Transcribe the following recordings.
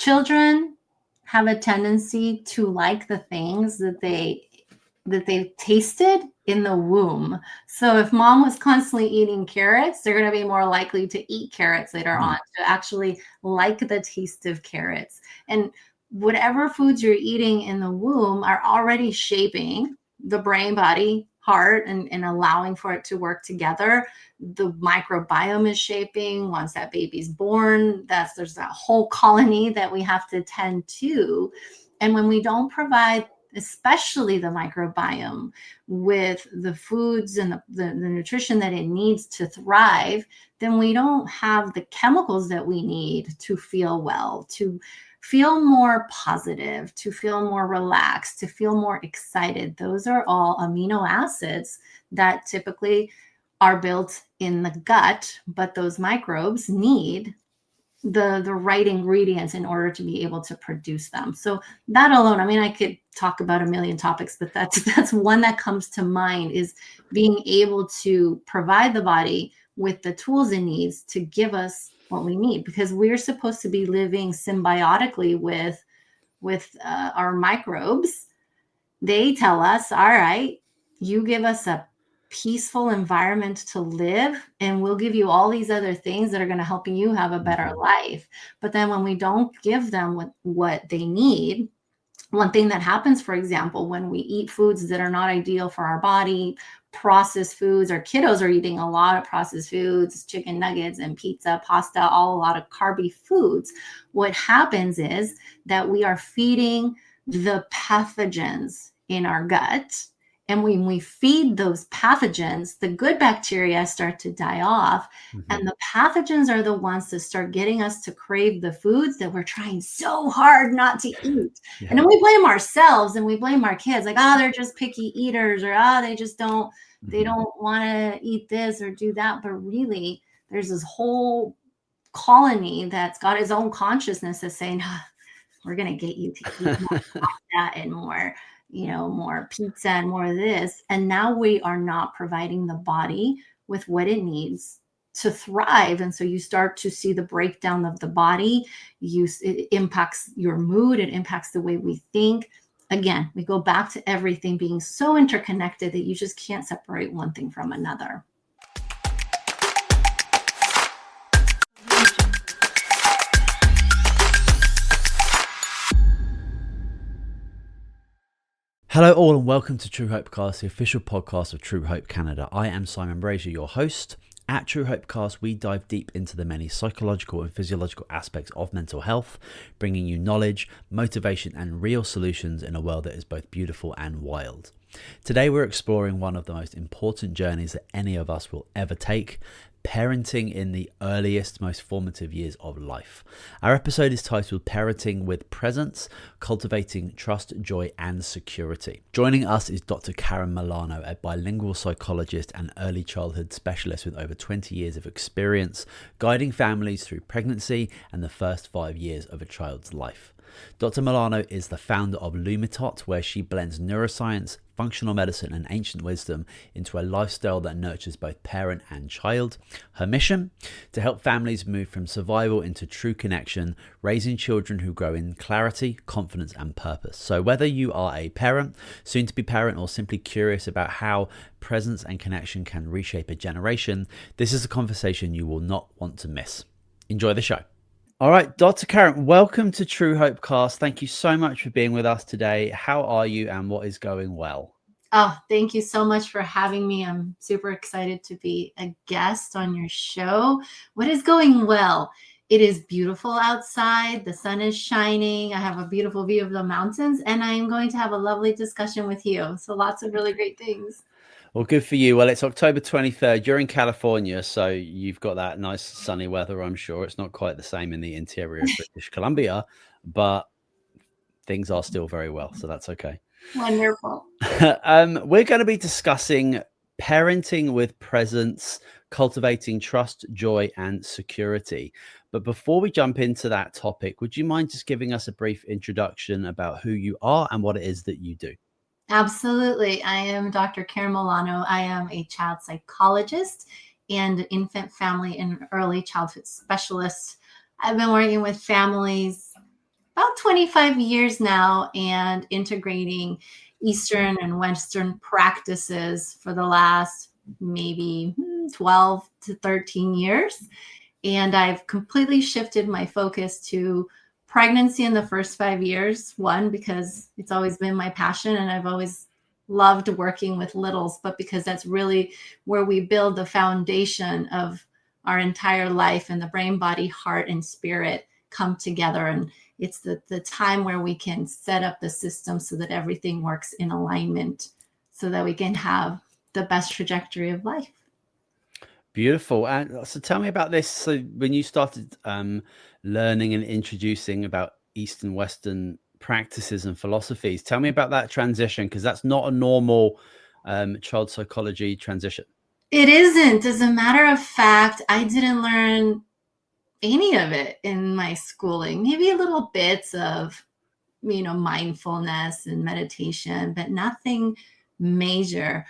children have a tendency to like the things that they've tasted in the womb. So if mom was constantly eating carrots, they're going to be more likely to eat carrots later on, to actually like the taste of carrots. And whatever foods you're eating in the womb are already shaping the brain, body, heart, and allowing for it to work together. The microbiome is shaping. Once that baby's born, there's that whole colony that we have to tend to. And when we don't provide, especially the microbiome, with the foods and the nutrition that it needs to thrive, then we don't have the chemicals that we need to feel well, to feel more positive, to feel more relaxed, to feel more excited. Those are all amino acids that typically are built in the gut, but those microbes need the right ingredients in order to be able to produce them. So that alone, I mean, I could talk about a million topics, but that's one that comes to mind, is being able to provide the body with the tools it needs to give us what we need, because we're supposed to be living symbiotically with our microbes. They tell us, all right, you give us a peaceful environment to live, and we'll give you all these other things that are going to help you have a better life. But then when we don't give them what they need, one thing that happens, for example, when we eat foods that are not ideal for our body, processed foods, our kiddos are eating a lot of processed foods, chicken nuggets and pizza, pasta, a lot of carby foods. What happens is that we are feeding the pathogens in our gut. And when we feed those pathogens, the good bacteria start to die off. And the pathogens are the ones that start getting us to crave the foods that we're trying so hard not to eat. And then we blame ourselves and we blame our kids, like, oh, they're just picky eaters, or they just don't want to eat this or do that. But really, there's this whole colony that's got its own consciousness that's saying, we're going to get you to eat more pasta and more pizza and more of this. And now we are not providing the body with what it needs to thrive. And so you start to see the breakdown of the body. It impacts your mood. It impacts the way we think. Again, we go back to everything being so interconnected that you just can't separate one thing from another. Hello all and welcome to Truehope Cast, the official podcast of Truehope Canada. I am Simon Brazier, your host. At Truehope Cast, we dive deep into the many psychological and physiological aspects of mental health, bringing you knowledge, motivation and real solutions in a world that is both beautiful and wild. Today we're exploring one of the most important journeys that any of us will ever take: parenting in the earliest, most formative years of life. Our episode is titled Parenting with Presence, Cultivating Trust, Joy and Security. Joining us is Dr. Karen Molano, a bilingual psychologist and early childhood specialist with over 20 years of experience guiding families through pregnancy and the first 5 years of a child's life. Dr. Molano is the founder of LumiTot, where she blends neuroscience, functional medicine and ancient wisdom into a lifestyle that nurtures both parent and child. Her mission? To help families move from survival into true connection, raising children who grow in clarity, confidence and purpose. So whether you are a parent, soon to be parent, or simply curious about how presence and connection can reshape a generation, this is a conversation you will not want to miss. Enjoy the show. All right, Dr. Karen, welcome to Truehope Cast. Thank you so much for being with us today. How are you and what is going well? Oh, thank you so much for having me. I'm super excited to be a guest on your show. What is going well? It is beautiful outside. The sun is shining. I have a beautiful view of the mountains, and I am going to have a lovely discussion with you. So lots of really great things. Well, good for you. Well, it's October 23rd. You're in California, so you've got that nice sunny weather, I'm sure. It's not quite the same in the interior of British Columbia, but things are still very well, so that's okay. Wonderful. We're going to be discussing parenting with presence, cultivating trust, joy, and security. But before we jump into that topic, would you mind just giving us a brief introduction about who you are and what it is that you do? Absolutely. I am Dr. Karen Molano. I am a child psychologist and infant, family, and early childhood specialist. I've been working with families about 25 years now and integrating Eastern and Western practices for the last maybe 12 to 13 years. And I've completely shifted my focus to pregnancy in the first 5 years. One, because it's always been my passion and I've always loved working with littles, but because that's really where we build the foundation of our entire life, and the brain, body, heart, and spirit come together. And it's the time where we can set up the system so that everything works in alignment so that we can have the best trajectory of life. Beautiful. And so tell me about this. So when you started learning and introducing about East and Western practices and philosophies, tell me about that transition, because that's not a normal child psychology transition. It isn't. As a matter of fact, I didn't learn any of it in my schooling. Maybe a little bits of, mindfulness and meditation, but nothing major.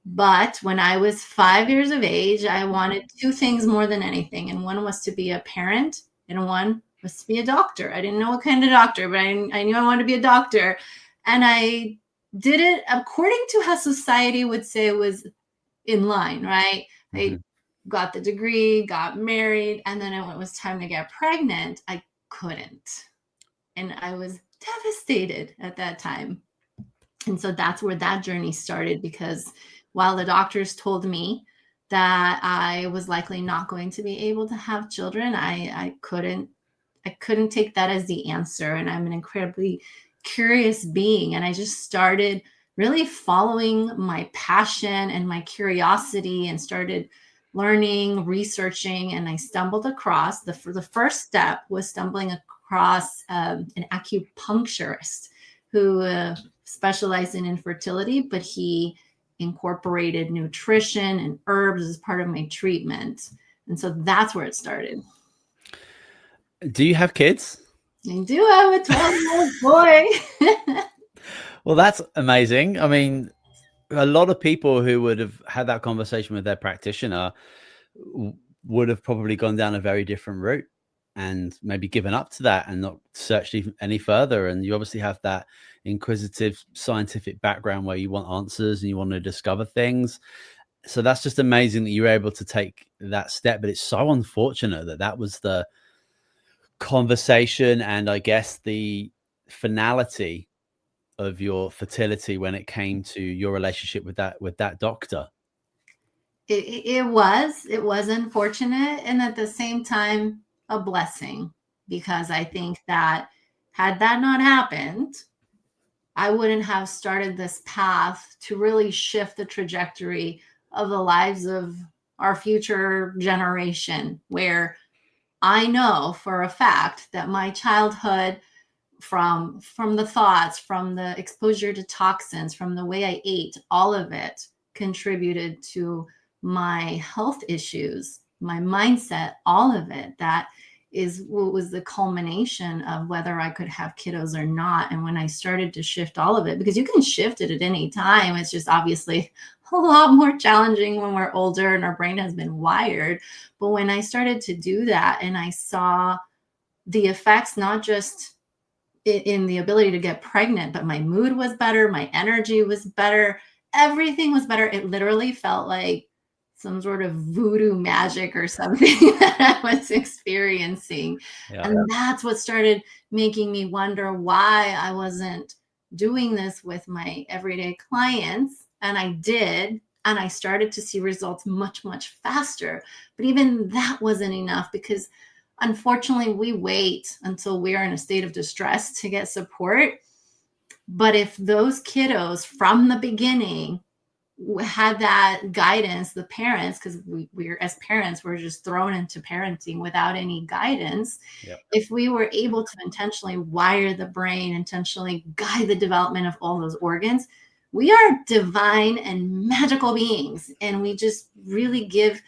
But when I was 5 years of age, I wanted two things more than anything. And one was to be a parent, and one was to be a doctor. I didn't know what kind of doctor, but I knew I wanted to be a doctor. And I did it according to how society would say it was in line, right? Mm-hmm. I got the degree, got married, and then when it was time to get pregnant, I couldn't. And I was devastated at that time. And so that's where that journey started, because while the doctors told me that I was likely not going to be able to have children, I couldn't take that as the answer. And I'm an incredibly curious being. And I just started really following my passion and my curiosity and started learning, researching, and I stumbled across the first step was stumbling across an acupuncturist who specialized in infertility, but he incorporated nutrition and herbs as part of my treatment. And so that's where it started. Do you have kids? I do have a 12-year-old boy. Well, that's amazing. I mean, a lot of people who would have had that conversation with their practitioner would have probably gone down a very different route and maybe given up to that and not searched even any further. And you obviously have that inquisitive scientific background where you want answers and you want to discover things. So that's just amazing that you were able to take that step. But it's so unfortunate that that was the conversation and I guess the finality of your fertility when it came to your relationship with that doctor. It was unfortunate, and at the same time a blessing, because I think that had that not happened, I wouldn't have started this path to really shift the trajectory of the lives of our future generation, where I know for a fact that my childhood, from the thoughts, from the exposure to toxins, from the way I ate, all of it contributed to my health issues, my mindset, all of it. That is what was the culmination of whether I could have kiddos or not. And when I started to shift all of it, because you can shift it at any time, it's just obviously a lot more challenging when we're older and our brain has been wired. But when I started to do that and I saw the effects, not just in the ability to get pregnant, but my mood was better, my energy was better, everything was better. It literally felt like some sort of voodoo magic or something that I was experiencing. Yeah. And that's what started making me wonder why I wasn't doing this with my everyday clients. And I did. And I started to see results much, much faster. But even that wasn't enough, because unfortunately, we wait until we're in a state of distress to get support. But if those kiddos from the beginning had that guidance, the parents, because we're as parents, we're just thrown into parenting without any guidance. Yep. If we were able to intentionally wire the brain, intentionally guide the development of all those organs, we are divine and magical beings. And we just really give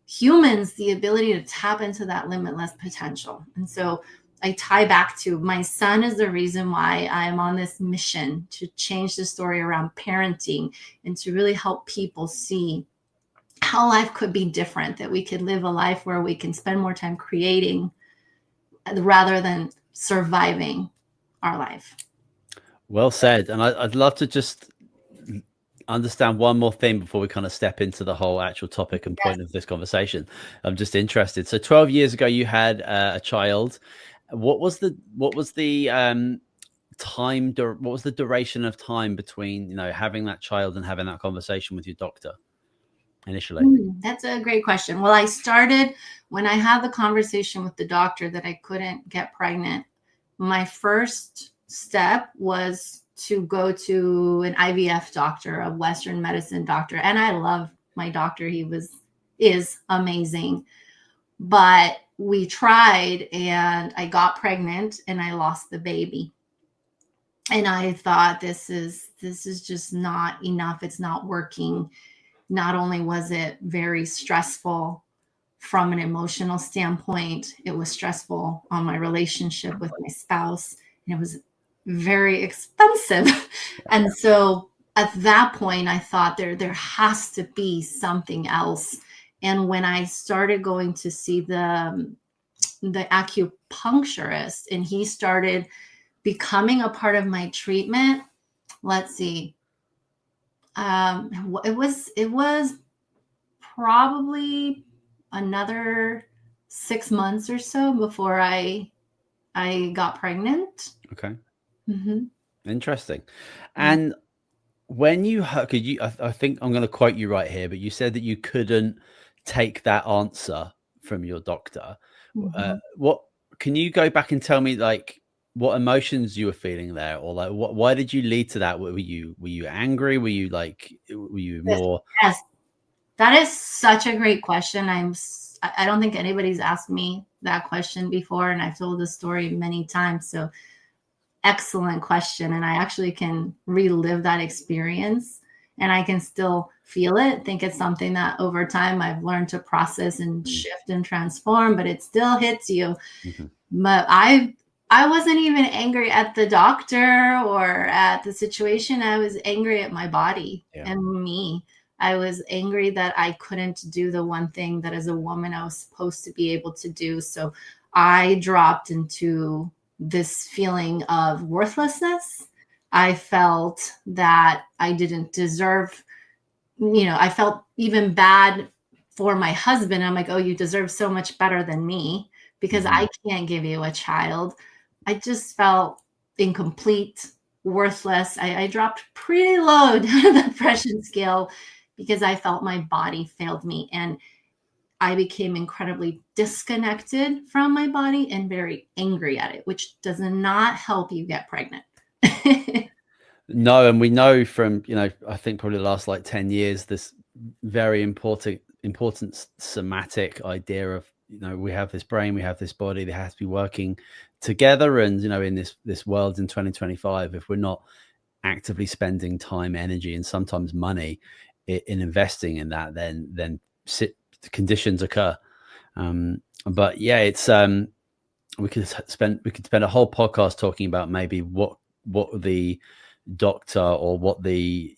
humans the ability to tap into that limitless potential. And so I tie back to my son is the reason why I'm on this mission to change the story around parenting and to really help people see how life could be different, that we could live a life where we can spend more time creating rather than surviving our life. Well said. And I'd love to just understand one more thing before we kind of step into the whole actual topic and point of this conversation. I'm just interested. So 12 years ago, you had a child. What was the duration of time between, you know, having that child and having that conversation with your doctor initially? That's a great question. Well, I started when I had the conversation with the doctor that I couldn't get pregnant. My first step was to go to an IVF doctor, a Western medicine doctor. And I love my doctor. He is amazing. But we tried and I got pregnant and I lost the baby. And I thought this is just not enough. It's not working. Not only was it very stressful from an emotional standpoint, it was stressful on my relationship with my spouse, and it was very expensive. And so at that point, I thought there has to be something else. And when I started going to see the acupuncturist, and he started becoming a part of my treatment, let's see, it was probably another 6 months or so before I got pregnant. Okay. Mm-hmm. Interesting. And when you heard, I think I'm going to quote you right here, but you said that you couldn't take that answer from your doctor. Mm-hmm. What can you go back and tell me, like, what emotions you were feeling there, or like why did you lead to that? Were you angry? Were you more? Yes, that is such a great question. I don't think anybody's asked me that question before, and I've told the story many times. So excellent question. And I actually can relive that experience, and I can still feel it. I think it's something that over time I've learned to process and shift and transform, but it still hits you. Mm-hmm. But I wasn't even angry at the doctor or at the situation. I was angry at my body and me. I was angry that I couldn't do the one thing that as a woman I was supposed to be able to do. So I dropped into this feeling of worthlessness. I felt that I didn't deserve, I felt even bad for my husband. I'm like, oh, you deserve so much better than me because I can't give you a child. I just felt incomplete, worthless. I dropped pretty low down the depression scale because I felt my body failed me. And I became incredibly disconnected from my body and very angry at it, which does not help you get pregnant. No, and we know from, I think probably the last like 10 years, this very important somatic idea of, we have this brain, we have this body, they have to be working together. And, in this world in 2025, if we're not actively spending time, energy, and sometimes money in investing in that, then conditions occur. But yeah, it's we could spend a whole podcast talking about maybe what the doctor or what the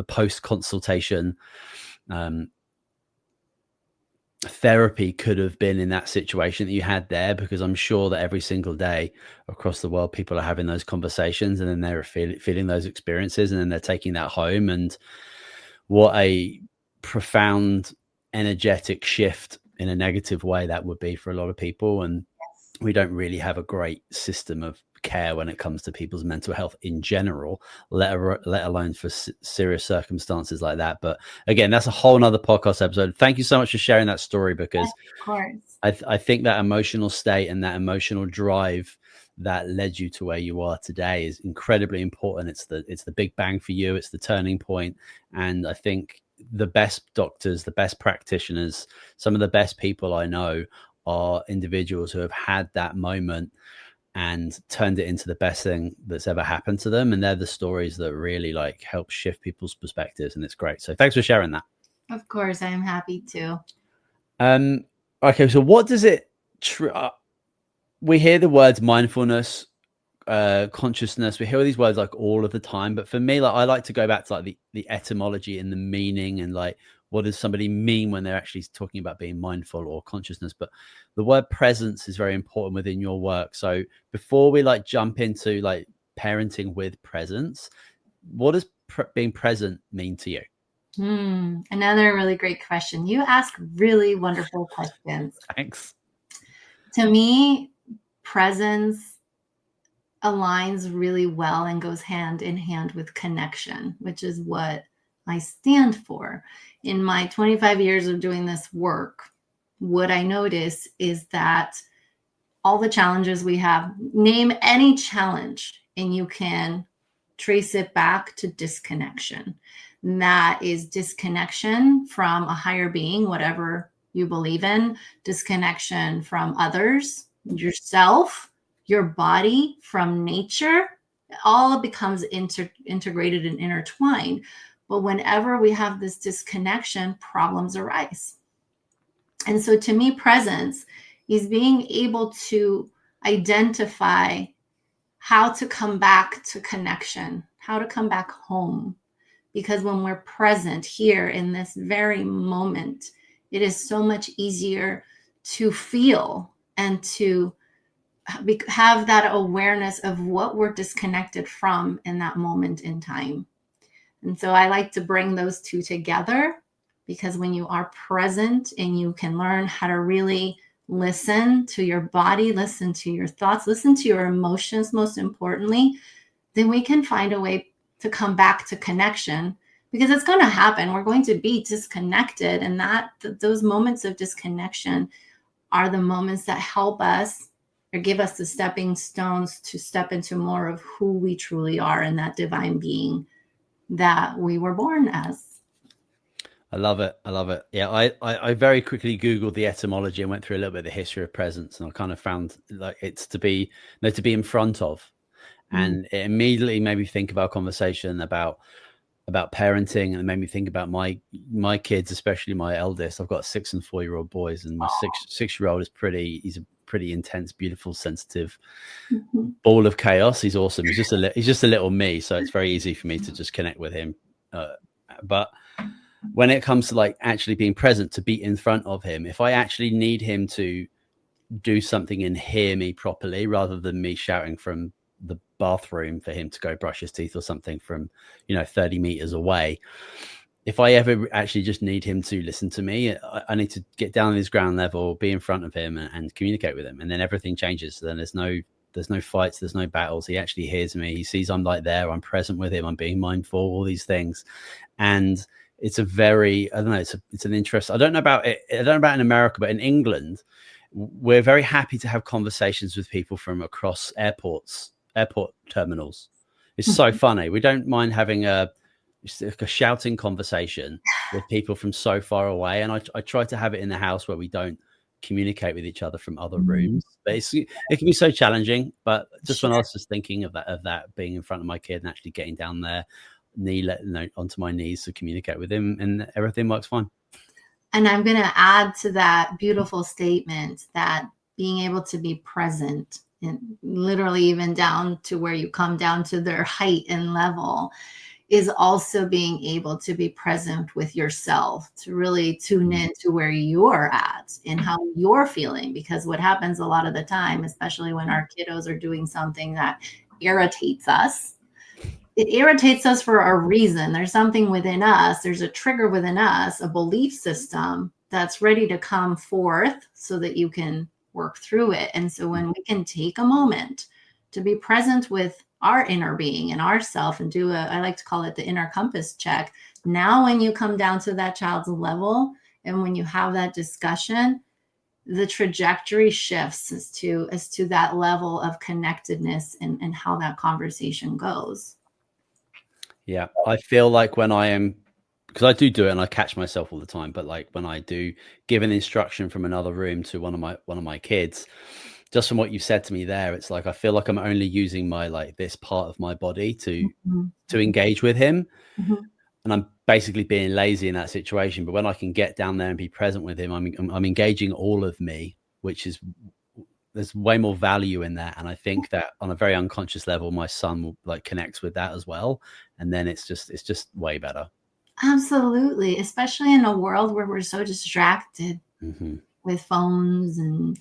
post consultation therapy could have been in that situation that you had there, because I'm sure that every single day across the world people are having those conversations, and then they're feeling those experiences, and then they're taking that home. And what a profound energetic shift in a negative way that would be for a lot of people. And we don't really have a great system of care when it comes to people's mental health in general, let alone for serious circumstances like that. But again, that's a whole nother podcast episode. Thank you so much for sharing that story, because of course, I think that emotional state and that emotional drive that led you to where you are today is incredibly important. It's the big bang for you. It's the turning point. And I think the best doctors, the best practitioners, some of the best people I know are individuals who have had that moment and turned it into the best thing that's ever happened to them. And they're the stories that really help shift people's perspectives. And it's great. So thanks for sharing that. Of course, I'm happy to. Okay. So what does it, we hear the words mindfulness, consciousness. We hear these words all of the time. But for me, I like to go back to the etymology and the meaning and what does somebody mean when they're actually talking about being mindful or consciousness. But the word presence is very important within your work. So before we like jump into like parenting with presence, what does being present mean to you? Another really great question. You ask really wonderful questions. Thanks. To me, presence aligns really well and goes hand in hand with connection, which is what I stand for. In my 25 years of doing this work, what I notice is that all the challenges we have, name any challenge, and you can trace it back to disconnection. And that is disconnection from a higher being, whatever you believe in, disconnection from others, yourself, your body, from nature. All becomes integrated and intertwined. But whenever we have this disconnection, problems arise. And so to me, presence is being able to identify how to come back to connection, how to come back home. Because when we're present here in this very moment, it is so much easier to feel and to have that awareness of what we're disconnected from in that moment in time. And so I like to bring those two together, because when you are present and you can learn how to really listen to your body, listen to your thoughts, listen to your emotions, most importantly, then we can find a way to come back to connection, because it's going to happen. We're going to be disconnected. And those moments of disconnection are the moments that help us or give us the stepping stones to step into more of who we truly are and that divine being that we were born as. I love it. I love it. Yeah, I very quickly Googled the etymology and went through a little bit of the history of presence, and I kind of found like it's to be in front of. And it immediately made me think of our conversation about parenting, and it made me think about my kids, especially my eldest. I've got 6 and 4-year-old boys, and my 6-year-old is he's a pretty intense, beautiful, sensitive ball of chaos. He's awesome. He's just a little me, so it's very easy for me to just connect with him. But when it comes to like actually being present, to be in front of him, if I actually need him to do something and hear me properly, rather than me shouting from the bathroom for him to go brush his teeth or something from 30 meters away, if I ever actually just need him to listen to me, I need to get down on his ground level, be in front of him and communicate with him, and then everything changes. So then there's no fights, there's no battles. He actually hears me, he sees I'm like there, I'm present with him, I'm being mindful, all these things. And it's a very, I don't know, it's an interest. I don't know about in America, but in England, we're very happy to have conversations with people from across airport terminals. It's so funny. We don't mind having a shouting conversation with people from so far away. And I try to have it in the house where we don't communicate with each other from other rooms. But it can be so challenging. But just when I was just thinking of that being in front of my kid and actually getting down there, onto my knees to communicate with him, and everything works fine. And I'm going to add to that beautiful statement that being able to be present, and literally even down to where you come down to their height and level, is also being able to be present with yourself, to really tune in to where you're at and how you're feeling. Because what happens a lot of the time, especially when our kiddos are doing something that irritates us, it irritates us for a reason. There's something within us. There's a trigger within us, a belief system that's ready to come forth so that you can work through it. And so when we can take a moment to be present with our inner being and ourself and do I like to call it the inner compass check. Now, when you come down to that child's level and when you have that discussion, the trajectory shifts as to that level of connectedness and how that conversation goes. Yeah, I feel like when I am, because I do it and I catch myself all the time, but like when I do give an instruction from another room to one of my kids, just from what you said to me there, it's like I feel like I'm only using my this part of my body to engage with him, and I'm basically being lazy in that situation. But when I can get down there and be present with him, I'm engaging all of me, which is, there's way more value in that. And I think that on a very unconscious level, my son will connects with that as well. And then it's just way better. Absolutely, especially in a world where we're so distracted with phones and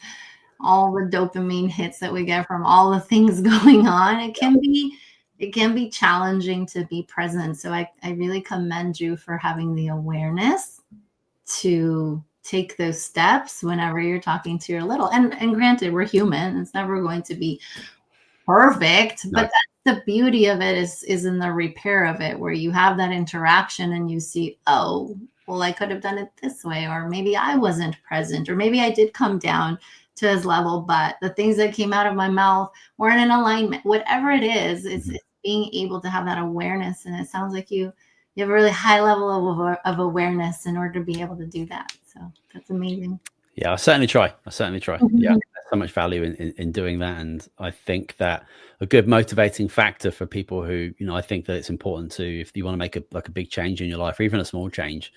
all the dopamine hits that we get from all the things going on. It can be challenging to be present. So I really commend you for having the awareness to take those steps whenever you're talking to your little. And granted, we're human. It's never going to be perfect, but that's the beauty of it is in the repair of it, where you have that interaction and you see, oh, well, I could have done it this way, or maybe I wasn't present, or maybe I did come down to his level, but the things that came out of my mouth weren't in alignment. Whatever it is, it's being able to have that awareness. And it sounds like you have a really high level of awareness in order to be able to do that. So that's amazing. Yeah, I certainly try. Yeah, there's so much value in doing that. And I think that a good motivating factor for people who, I think that it's important to, if you want to make a big change in your life, or even a small change,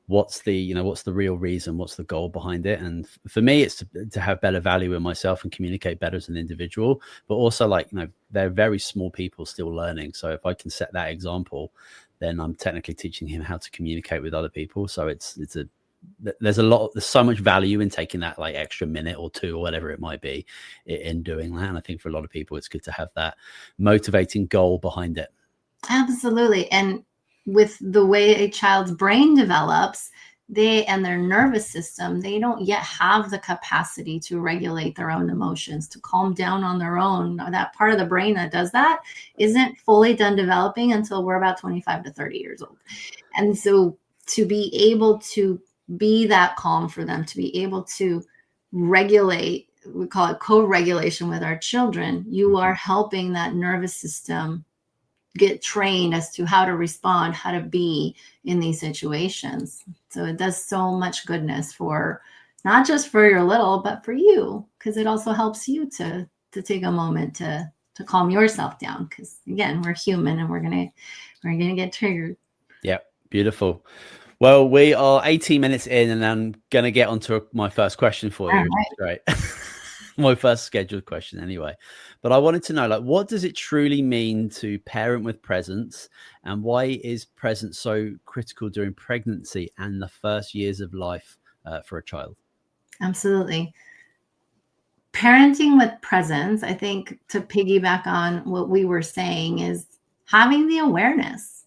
what's the real reason? What's the goal behind it? And for me, it's to have better value in myself and communicate better as an individual, but also they're very small people still learning. So if I can set that example, then I'm technically teaching him how to communicate with other people. So there's so much value in taking that extra minute or two or whatever it might be in doing that. And I think for a lot of people, it's good to have that motivating goal behind it. Absolutely. And with the way a child's brain develops, and their nervous system, they don't yet have the capacity to regulate their own emotions, to calm down on their own. That part of the brain that does that isn't fully done developing until we're about 25 to 30 years old. And so to be able to be that calm for them, to be able to regulate, we call it co-regulation with our children, you are helping that nervous system get trained as to how to respond, how to be in these situations. So it does so much goodness for not just for your little, but for you, because it also helps you to take a moment to calm yourself down. Because again, we're human and we're gonna get triggered. Yeah, beautiful. Well, we are 18 minutes in, and I'm gonna get onto my first question for you. Right. My first scheduled question anyway. But I wanted to know, what does it truly mean to parent with presence, and why is presence so critical during pregnancy and the first years of life for a child? Absolutely. Parenting with presence, I think, to piggyback on what we were saying, is having the awareness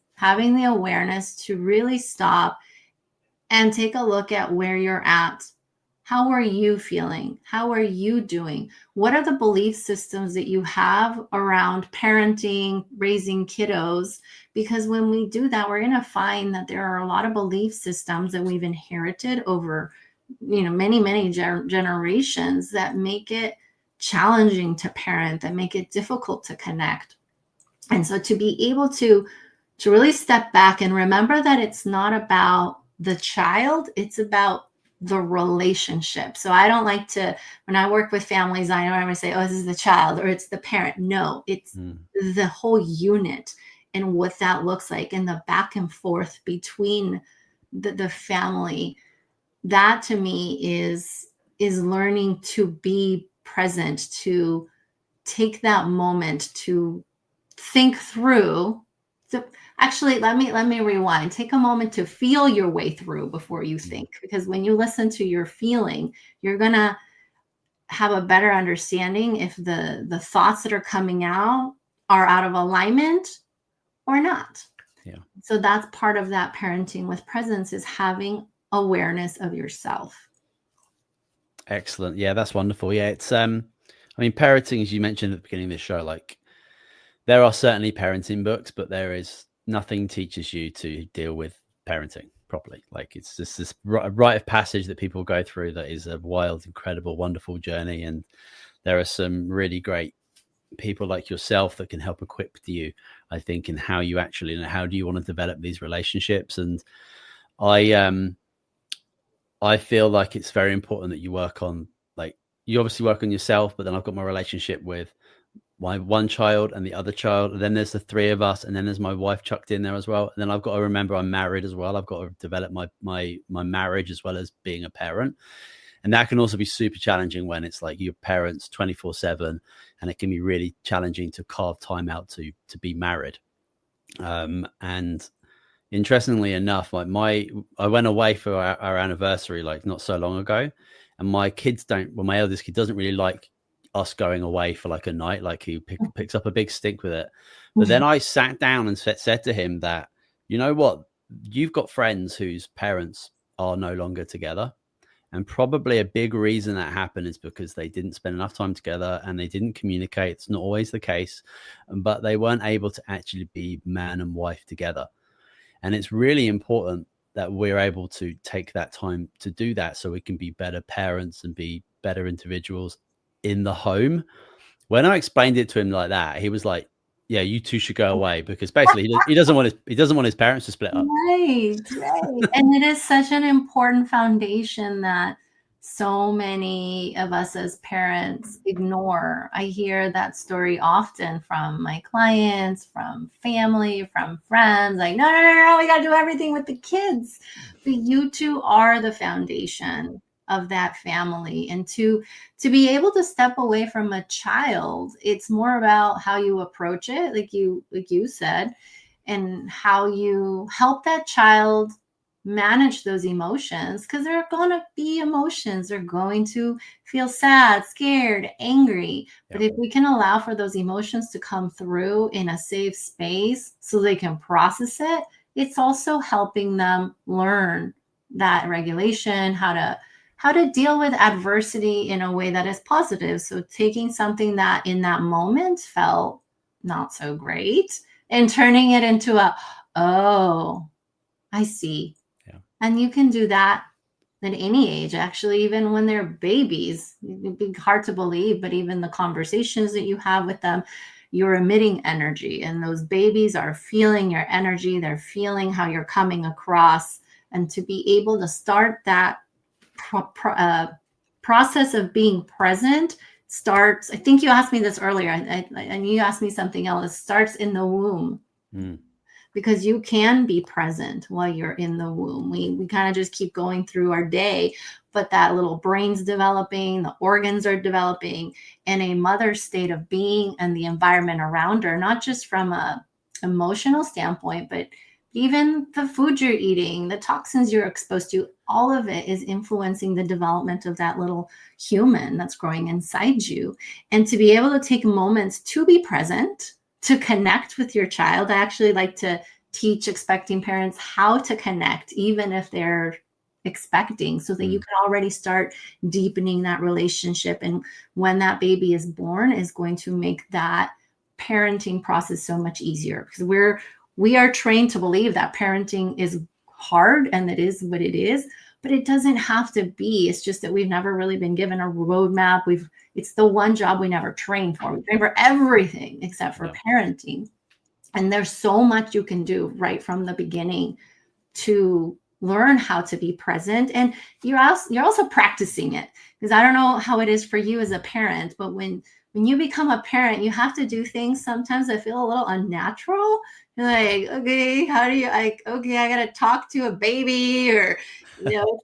to really stop and take a look at where you're at. How are you feeling? How are you doing? What are the belief systems that you have around parenting, raising kiddos? Because when we do that, we're going to find that there are a lot of belief systems that we've inherited over, many generations that make it challenging to parent, that make it difficult to connect. And so to be able to really step back and remember that it's not about the child, it's about the relationship. So I don't like to, when I work with families, I don't ever say, oh, this is the child or it's the parent. No, it's the whole unit and what that looks like, and the back and forth between the family. That to me is learning to be present, to take that moment to think through. So actually, let me rewind. Take a moment to feel your way through before you think, because when you listen to your feeling, you're going to have a better understanding if the thoughts that are coming out are out of alignment or not. Yeah. So that's part of that parenting with presence, is having awareness of yourself. Excellent. Yeah, that's wonderful. Yeah, it's parenting, as you mentioned at the beginning of this show, there are certainly parenting books, but there is nothing teaches you to deal with parenting properly. It's just this rite of passage that people go through that is a wild, incredible, wonderful journey. And there are some really great people like yourself that can help equip you, I think, in how you actually, how do you want to develop these relationships. And I feel like it's very important that you work on, you obviously work on yourself, but then I've got my relationship with my one child and the other child, and then there's the three of us, and then there's my wife chucked in there as well. And then I've got to remember I'm married as well. I've got to develop my marriage as well as being a parent. And that can also be super challenging when it's your parents 24/7, and it can be really challenging to carve time out to be married. And Interestingly enough, like I went away for our anniversary like not so long ago, and my kids don't. Well, my eldest kid doesn't really like us going away for like a night. Like he picks up a big stink with it. But then I sat down and said to him that, you know what, you've got friends whose parents are no longer together. And probably a big reason that happened is because they didn't spend enough time together and they didn't communicate. It's not always the case, but they weren't able to actually be man and wife together. And it's really important that we're able to take that time to do that so we can be better parents and be better individuals in the home. When I explained it to him like that, he was like, yeah, you two should go away, because basically he doesn't want his parents to split up. Right, right. And it is such an important foundation that so many of us as parents ignore. I hear that story often from my clients, from family, from friends, like, no, no, no, no, we got to do everything with the kids. But you two are the foundation of that family. And to be able to step away from a child, it's more about how you approach it, like you said, and how you help that child manage those emotions, because there are going to be emotions. They're going to feel sad, scared, angry. Yeah. But if we can allow for those emotions to come through in a safe space so they can process it, it's also helping them learn that regulation, how to deal with adversity in a way that is positive. So taking something that in that moment felt not so great and turning it into oh, I see. Yeah. And you can do that at any age, actually, even when they're babies. It'd be hard to believe, but even the conversations that you have with them, you're emitting energy, and those babies are feeling your energy. They're feeling how you're coming across. And to be able to start that process of being present starts, I think you asked me this earlier, and you asked me something else, starts in the womb. Because you can be present while you're in the womb. We kind of just keep going through our day, but that little brain's developing, the organs are developing, and a mother's state of being and the environment around her, not just from a emotional standpoint, but even the food you're eating, the toxins you're exposed to, all of it is influencing the development of that little human that's growing inside you. And to be able to take moments to be present, to connect with your child. I actually like to teach expecting parents how to connect, even if they're expecting, so that you can already start deepening that relationship. And when that baby is born, is going to make that parenting process so much easier, because we are trained to believe that parenting is hard, and it is what it is, but it doesn't have to be. It's just that we've never really been given a roadmap. It's the one job we never trained for. We train for everything except for parenting. And there's so much you can do right from the beginning to learn how to be present. And you're also practicing it, because I don't know how it is for you as a parent, but when you become a parent, you have to do things sometimes that feel a little unnatural. You're like, okay, I got to talk to a baby, or,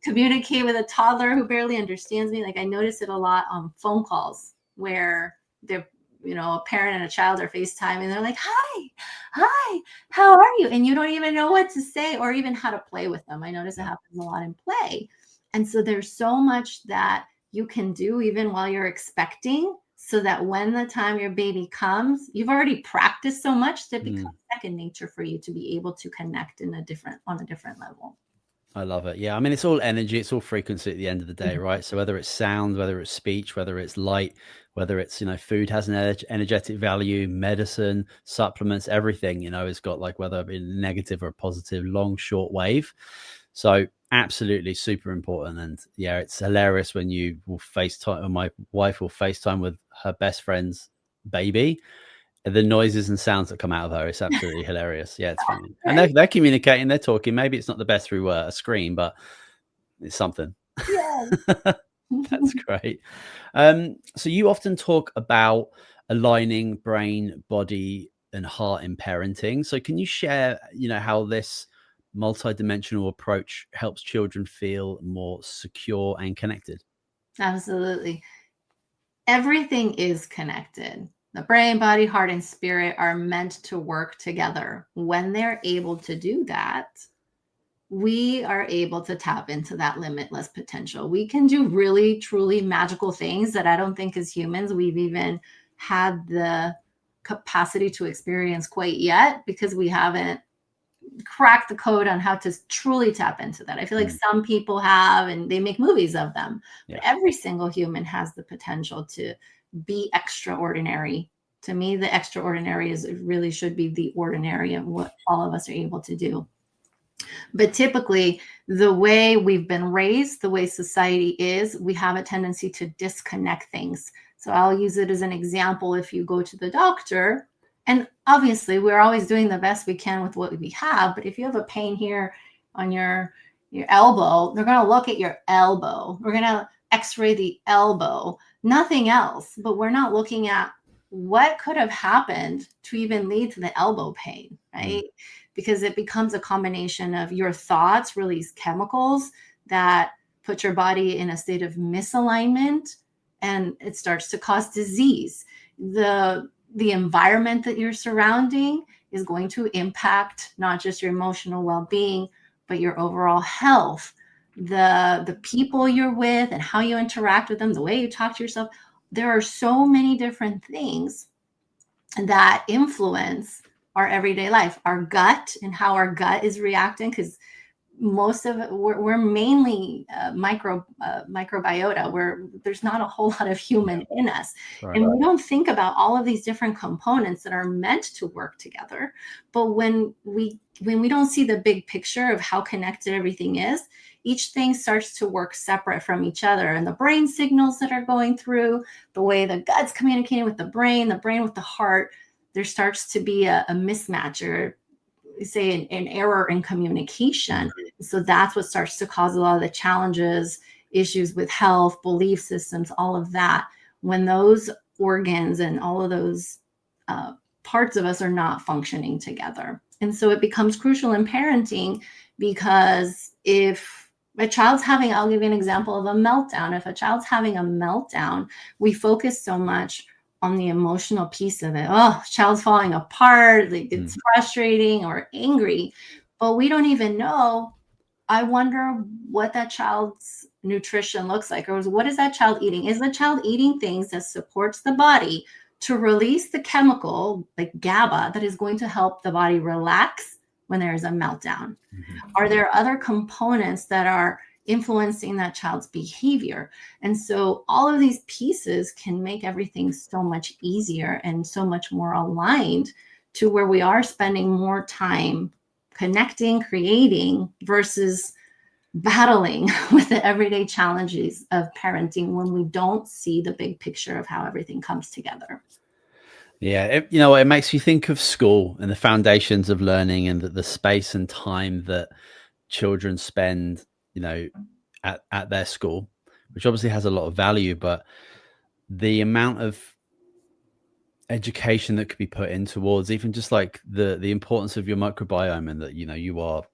communicate with a toddler who barely understands me. Like, I notice it a lot on phone calls where they're, a parent and a child are FaceTime, and they're like, hi, how are you? And you don't even know what to say or even how to play with them. I notice it happens a lot in play. And so there's so much that you can do even while you're expecting, so that when the time your baby comes, you've already practiced so much that it becomes second nature for you to be able to connect on a different level. I love it. Yeah. I mean, it's all energy. It's all frequency at the end of the day, right? So whether it's sound, whether it's speech, whether it's light, whether it's, food has an energetic value, medicine, supplements, everything, it's got, like, whether it be negative or positive, long, short wave. So absolutely super important. And yeah, it's hilarious when you will FaceTime, or my wife will FaceTime with her best friend's baby. The noises and sounds that come out of her, it's absolutely hilarious. Yeah, it's funny. And they're communicating, they're talking. Maybe it's not the best through a screen, but it's something. Yeah. That's great. So you often talk about aligning brain, body, and heart in parenting. So can you share, how this multidimensional approach helps children feel more secure and connected? Absolutely. Everything is connected. The brain, body, heart, and spirit are meant to work together. When they're able to do that, we are able to tap into that limitless potential. We can do really, truly magical things that I don't think as humans we've even had the capacity to experience quite yet, because we haven't cracked the code on how to truly tap into that. I feel like some people have, and they make movies of them, but every single human has the potential to be extraordinary. To me, the extraordinary is really should be the ordinary of what all of us are able to do. But typically, the way we've been raised, the way society is, we have a tendency to disconnect things. So I'll use it as an example. If you go to the doctor, and obviously we're always doing the best we can with what we have, but if you have a pain here on your elbow, they're going to look at your elbow. We're going to x-ray the elbow, nothing else. But we're not looking at what could have happened to even lead to the elbow pain, right? Because it becomes a combination of your thoughts release chemicals that put your body in a state of misalignment, and it starts to cause disease. The environment that you're surrounding is going to impact not just your emotional well-being, but your overall health. The people you're with and how you interact with them, the way you talk to yourself. There are so many different things that influence our everyday life, our gut and how our gut is reacting, because most of it, we're mainly microbiota, where there's not a whole lot of human in us. Right. And we don't think about all of these different components that are meant to work together. But when we don't see the big picture of how connected everything is, each thing starts to work separate from each other. And the brain signals that are going through, the way the gut's communicating with the brain with the heart, there starts to be a mismatch, or say an error in communication. So that's what starts to cause a lot of the challenges, issues with health, belief systems, all of that, when those organs and all of those parts of us are not functioning together. And so it becomes crucial in parenting, because if a child's having, I'll give you an example of a meltdown. If a child's having a meltdown, we focus so much on the emotional piece of it. Oh, child's falling apart. Like, it's frustrating or angry, but we don't even know. I wonder what that child's nutrition looks like, or what is that child eating? Is the child eating things that supports the body to release the chemical like GABA that is going to help the body relax when there is a meltdown? Are there other components that are influencing that child's behavior? And so all of these pieces can make everything so much easier and so much more aligned to where we are spending more time connecting, creating, versus battling with the everyday challenges of parenting when we don't see the big picture of how everything comes together. Yeah, it makes you think of school and the foundations of learning, and the space and time that children spend, at their school, which obviously has a lot of value, but the amount of education that could be put in towards even just like the importance of your microbiome, and that, you are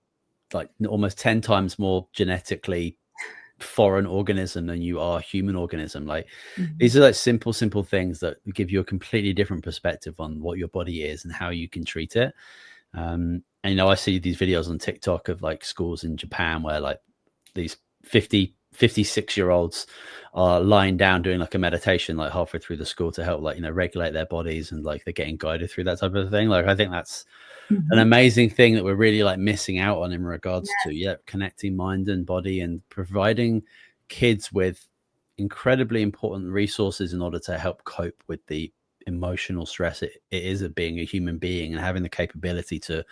like almost 10 times more genetically foreign organism than you are human organism. Like, these are like simple things that give you a completely different perspective on what your body is and how you can treat it. And I see these videos on TikTok of like schools in Japan where like these 56-year-olds are lying down doing like a meditation like halfway through the school to help like regulate their bodies, and like they're getting guided through that type of thing. Like, I think that's an amazing thing that we're really like missing out on in regards to connecting mind and body, and providing kids with incredibly important resources in order to help cope with the emotional stress it is of being a human being, and having the capability to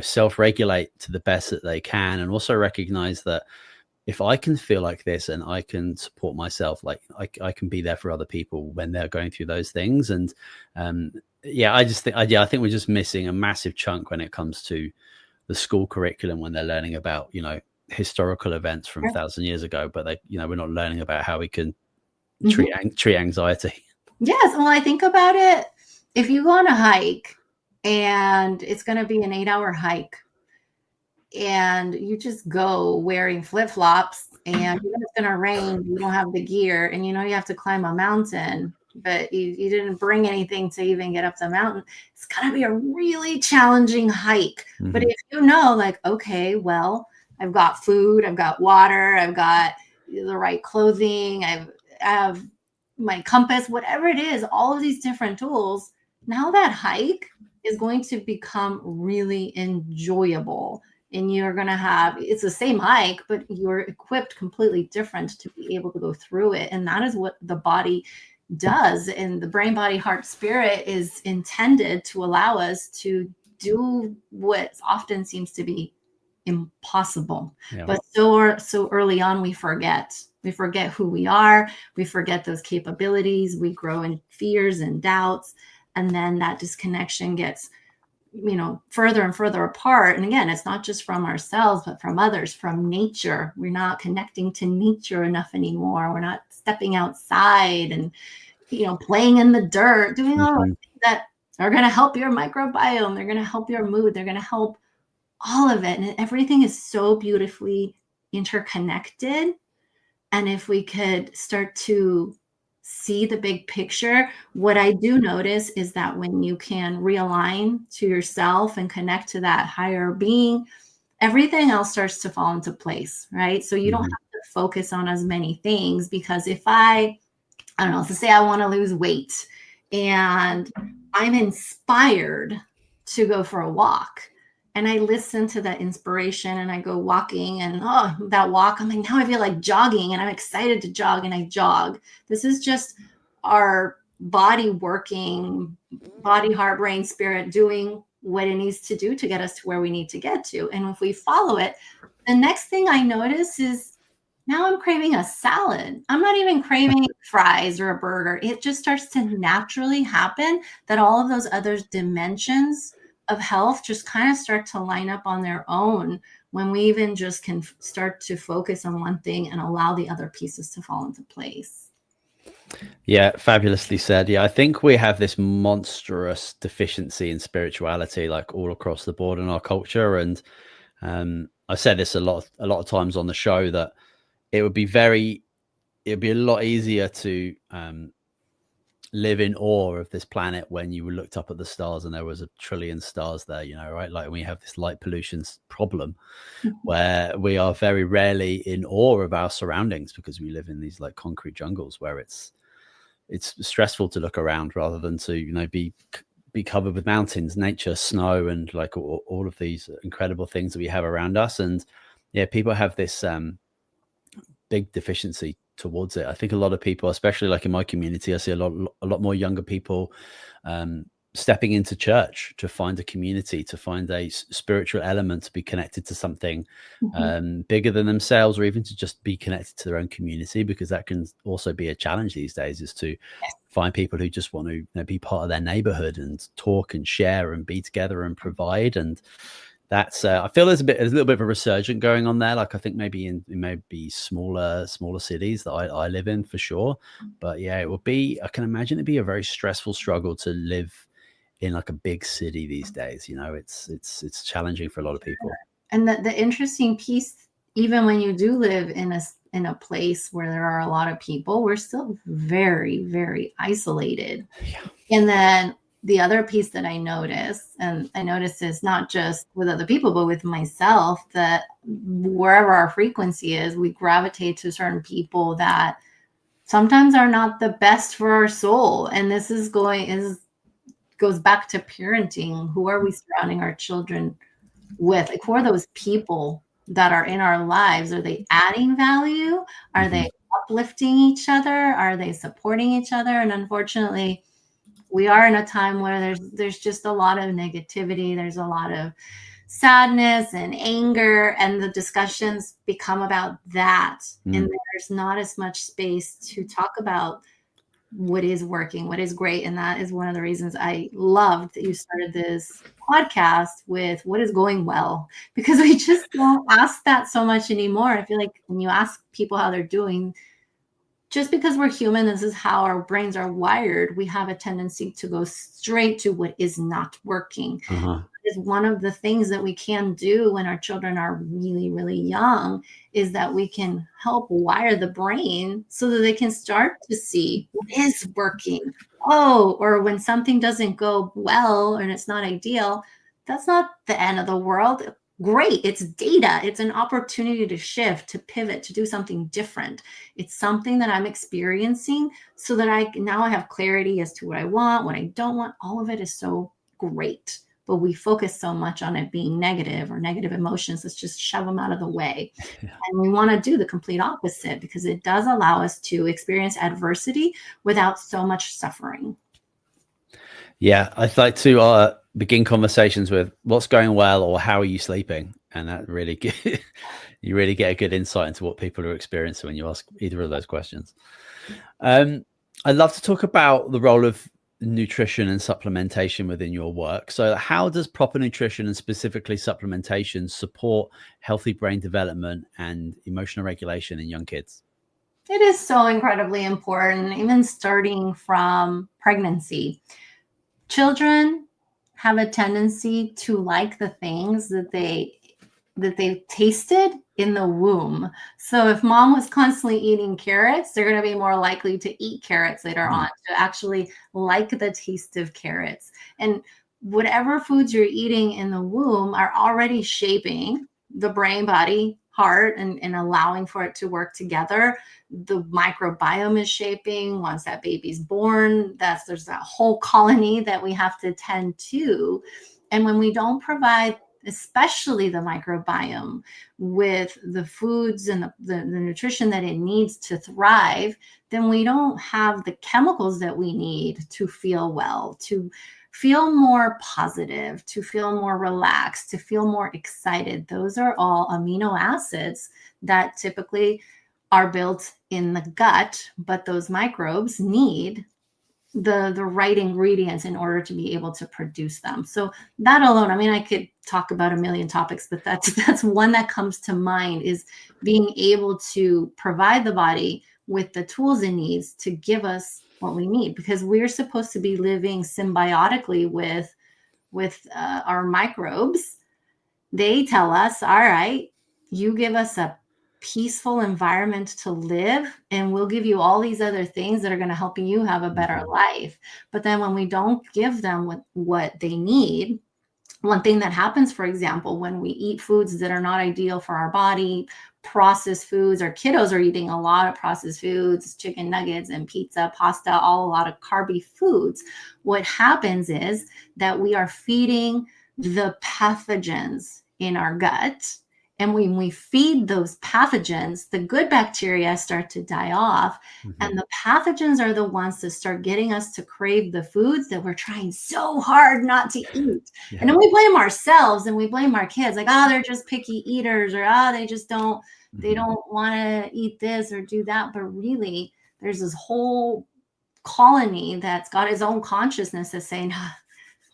self-regulate to the best that they can, and also recognize that if I can feel like this and I can support myself, like I can be there for other people when they're going through those things. And I think we're just missing a massive chunk when it comes to the school curriculum, when they're learning about historical events from 1,000 years ago, but we're not learning about how we can treat anxiety. Yes, well, I think about it. If you go on a hike and it's going to be an 8-hour hike, and you just go wearing flip-flops, and it's going to rain, you don't have the gear, and you have to climb a mountain, but you didn't bring anything to even get up the mountain. It's going to be a really challenging hike. Mm-hmm. But if you know, like, okay, well, I've got food, I've got water, I've got the right clothing, I have my compass, whatever it is, all of these different tools, now that hike is going to become really enjoyable. And you're going to have, it's the same hike, but you're equipped completely different to be able to go through it. And that is what the body does. And the brain, body, heart, spirit is intended to allow us to do what often seems to be impossible. Yeah. But so early on, we forget who we are. We forget those capabilities. We grow in fears and doubts. And then that disconnection gets, further and further apart. And again, it's not just from ourselves, but from others, from nature. We're not connecting to nature enough anymore. We're not stepping outside and, playing in the dirt, doing all the things that are going to help your microbiome. They're going to help your mood. They're going to help all of it. And everything is so beautifully interconnected. And if we could start to see the big picture, what I do notice is that when you can realign to yourself and connect to that higher being, everything else starts to fall into place, right? So you don't have to focus on as many things, because if I don't know, let's say I want to lose weight and I'm inspired to go for a walk, and I listen to that inspiration and I go walking, and that walk, I'm like, now I feel like jogging and I'm excited to jog, and I jog. This is just our body working, body, heart, brain, spirit, doing what it needs to do to get us to where we need to get to. And if we follow it, the next thing I notice is now I'm craving a salad. I'm not even craving fries or a burger. It just starts to naturally happen that all of those other dimensions of health just kind of start to line up on their own when we even just can start to focus on one thing and allow the other pieces to fall into place. Yeah, fabulously said. Yeah, I think we have this monstrous deficiency in spirituality, like all across the board in our culture. And I said this a lot of times on the show, that it'd be a lot easier to live in awe of this planet when you looked up at the stars and there was 1 trillion stars there, right? Like we have this light pollution problem where we are very rarely in awe of our surroundings, because we live in these like concrete jungles where it's stressful to look around rather than to, be covered with mountains, nature, snow, and like all of these incredible things that we have around us. And yeah, people have this big deficiency towards it. I think a lot of people, especially like in my community, I see a lot more younger people stepping into church to find a community, to find a spiritual element, to be connected to something bigger than themselves, or even to just be connected to their own community, because that can also be a challenge these days, is to find people who just want to be part of their neighborhood and talk and share and be together and provide. And that's I feel there's a little bit of a resurgence going on there. Like I think maybe in maybe smaller cities that I live in, for sure. But yeah, I can imagine it'd be a very stressful struggle to live in like a big city these days. It's challenging for a lot of people. And the interesting piece, even when you do live in a place where there are a lot of people, we're still very, very isolated. Yeah. And then the other piece that I notice is not just with other people, but with myself, that wherever our frequency is, we gravitate to certain people that sometimes are not the best for our soul. And this goes back to parenting. Who are we surrounding our children with? Like, who are those people that are in our lives? Are they adding value? Are they uplifting each other? Are they supporting each other? And unfortunately, we are in a time where there's just a lot of negativity. There's a lot of sadness and anger, and the discussions become about that. And there's not as much space to talk about what is working, what is great. And that is one of the reasons I loved that you started this podcast with what is going well, because we just don't ask that so much anymore. I feel like when you ask people how they're doing, just because we're human, this is how our brains are wired. We have a tendency to go straight to what is not working. is one of the things that we can do when our children are really, really young is that we can help wire the brain so that they can start to see what is working. Oh, or when something doesn't go well and it's not ideal, that's not the end of the world. Great. It's data. It's an opportunity to shift, to pivot, to do something different. It's something that I'm experiencing so that I have clarity as to what I want, what I don't want. All of it is so great. But we focus so much on it being negative or negative emotions. Let's just shove them out of the way. Yeah. And we want to do the complete opposite because it does allow us to experience adversity without so much suffering. Yeah, I'd like to begin conversations with what's going well or how are you sleeping? And that really you really get a good insight into what people are experiencing when you ask either of those questions. I'd love to talk about the role of nutrition and supplementation within your work. So how does proper nutrition and specifically supplementation support healthy brain development and emotional regulation in young kids? It is so incredibly important, even starting from pregnancy. Children have a tendency to like the things that they've tasted in the womb. So if mom was constantly eating carrots, they're going to be more likely to eat carrots later on, to actually like the taste of carrots. And whatever foods you're eating in the womb are already shaping the brain, body, heart, and allowing for it to work together. The microbiome is shaping. Once that baby's born, there's that whole colony that we have to tend to. And when we don't provide, especially the microbiome, with the foods and the nutrition that it needs to thrive, then we don't have the chemicals that we need to feel well, to feel more positive, to feel more relaxed, to feel more excited. Those are all amino acids that typically are built in the gut, but those microbes need the right ingredients in order to be able to produce them. So that alone, I mean, I could talk about a million topics, but that's one that comes to mind, is being able to provide the body with the tools it needs to give us what we need, because we're supposed to be living symbiotically with our microbes. They tell us, all right, you give us a peaceful environment to live, and we'll give you all these other things that are going to help you have a better life. But then when we don't give them what they need, one thing that happens, for example, when we eat foods that are not ideal for our body, processed foods, our kiddos are eating a lot of processed foods, chicken nuggets and pizza, pasta, a lot of carby foods. What happens is that we are feeding the pathogens in our gut. And when we feed those pathogens, the good bacteria start to die off. Mm-hmm. And the pathogens are the ones that start getting us to crave the foods that we're trying so hard not to eat. Yeah. And then we blame ourselves and we blame our kids, like, oh, they're just picky eaters, or they just don't, mm-hmm. they don't want to eat this or do that. But really, there's this whole colony that's got its own consciousness that's saying,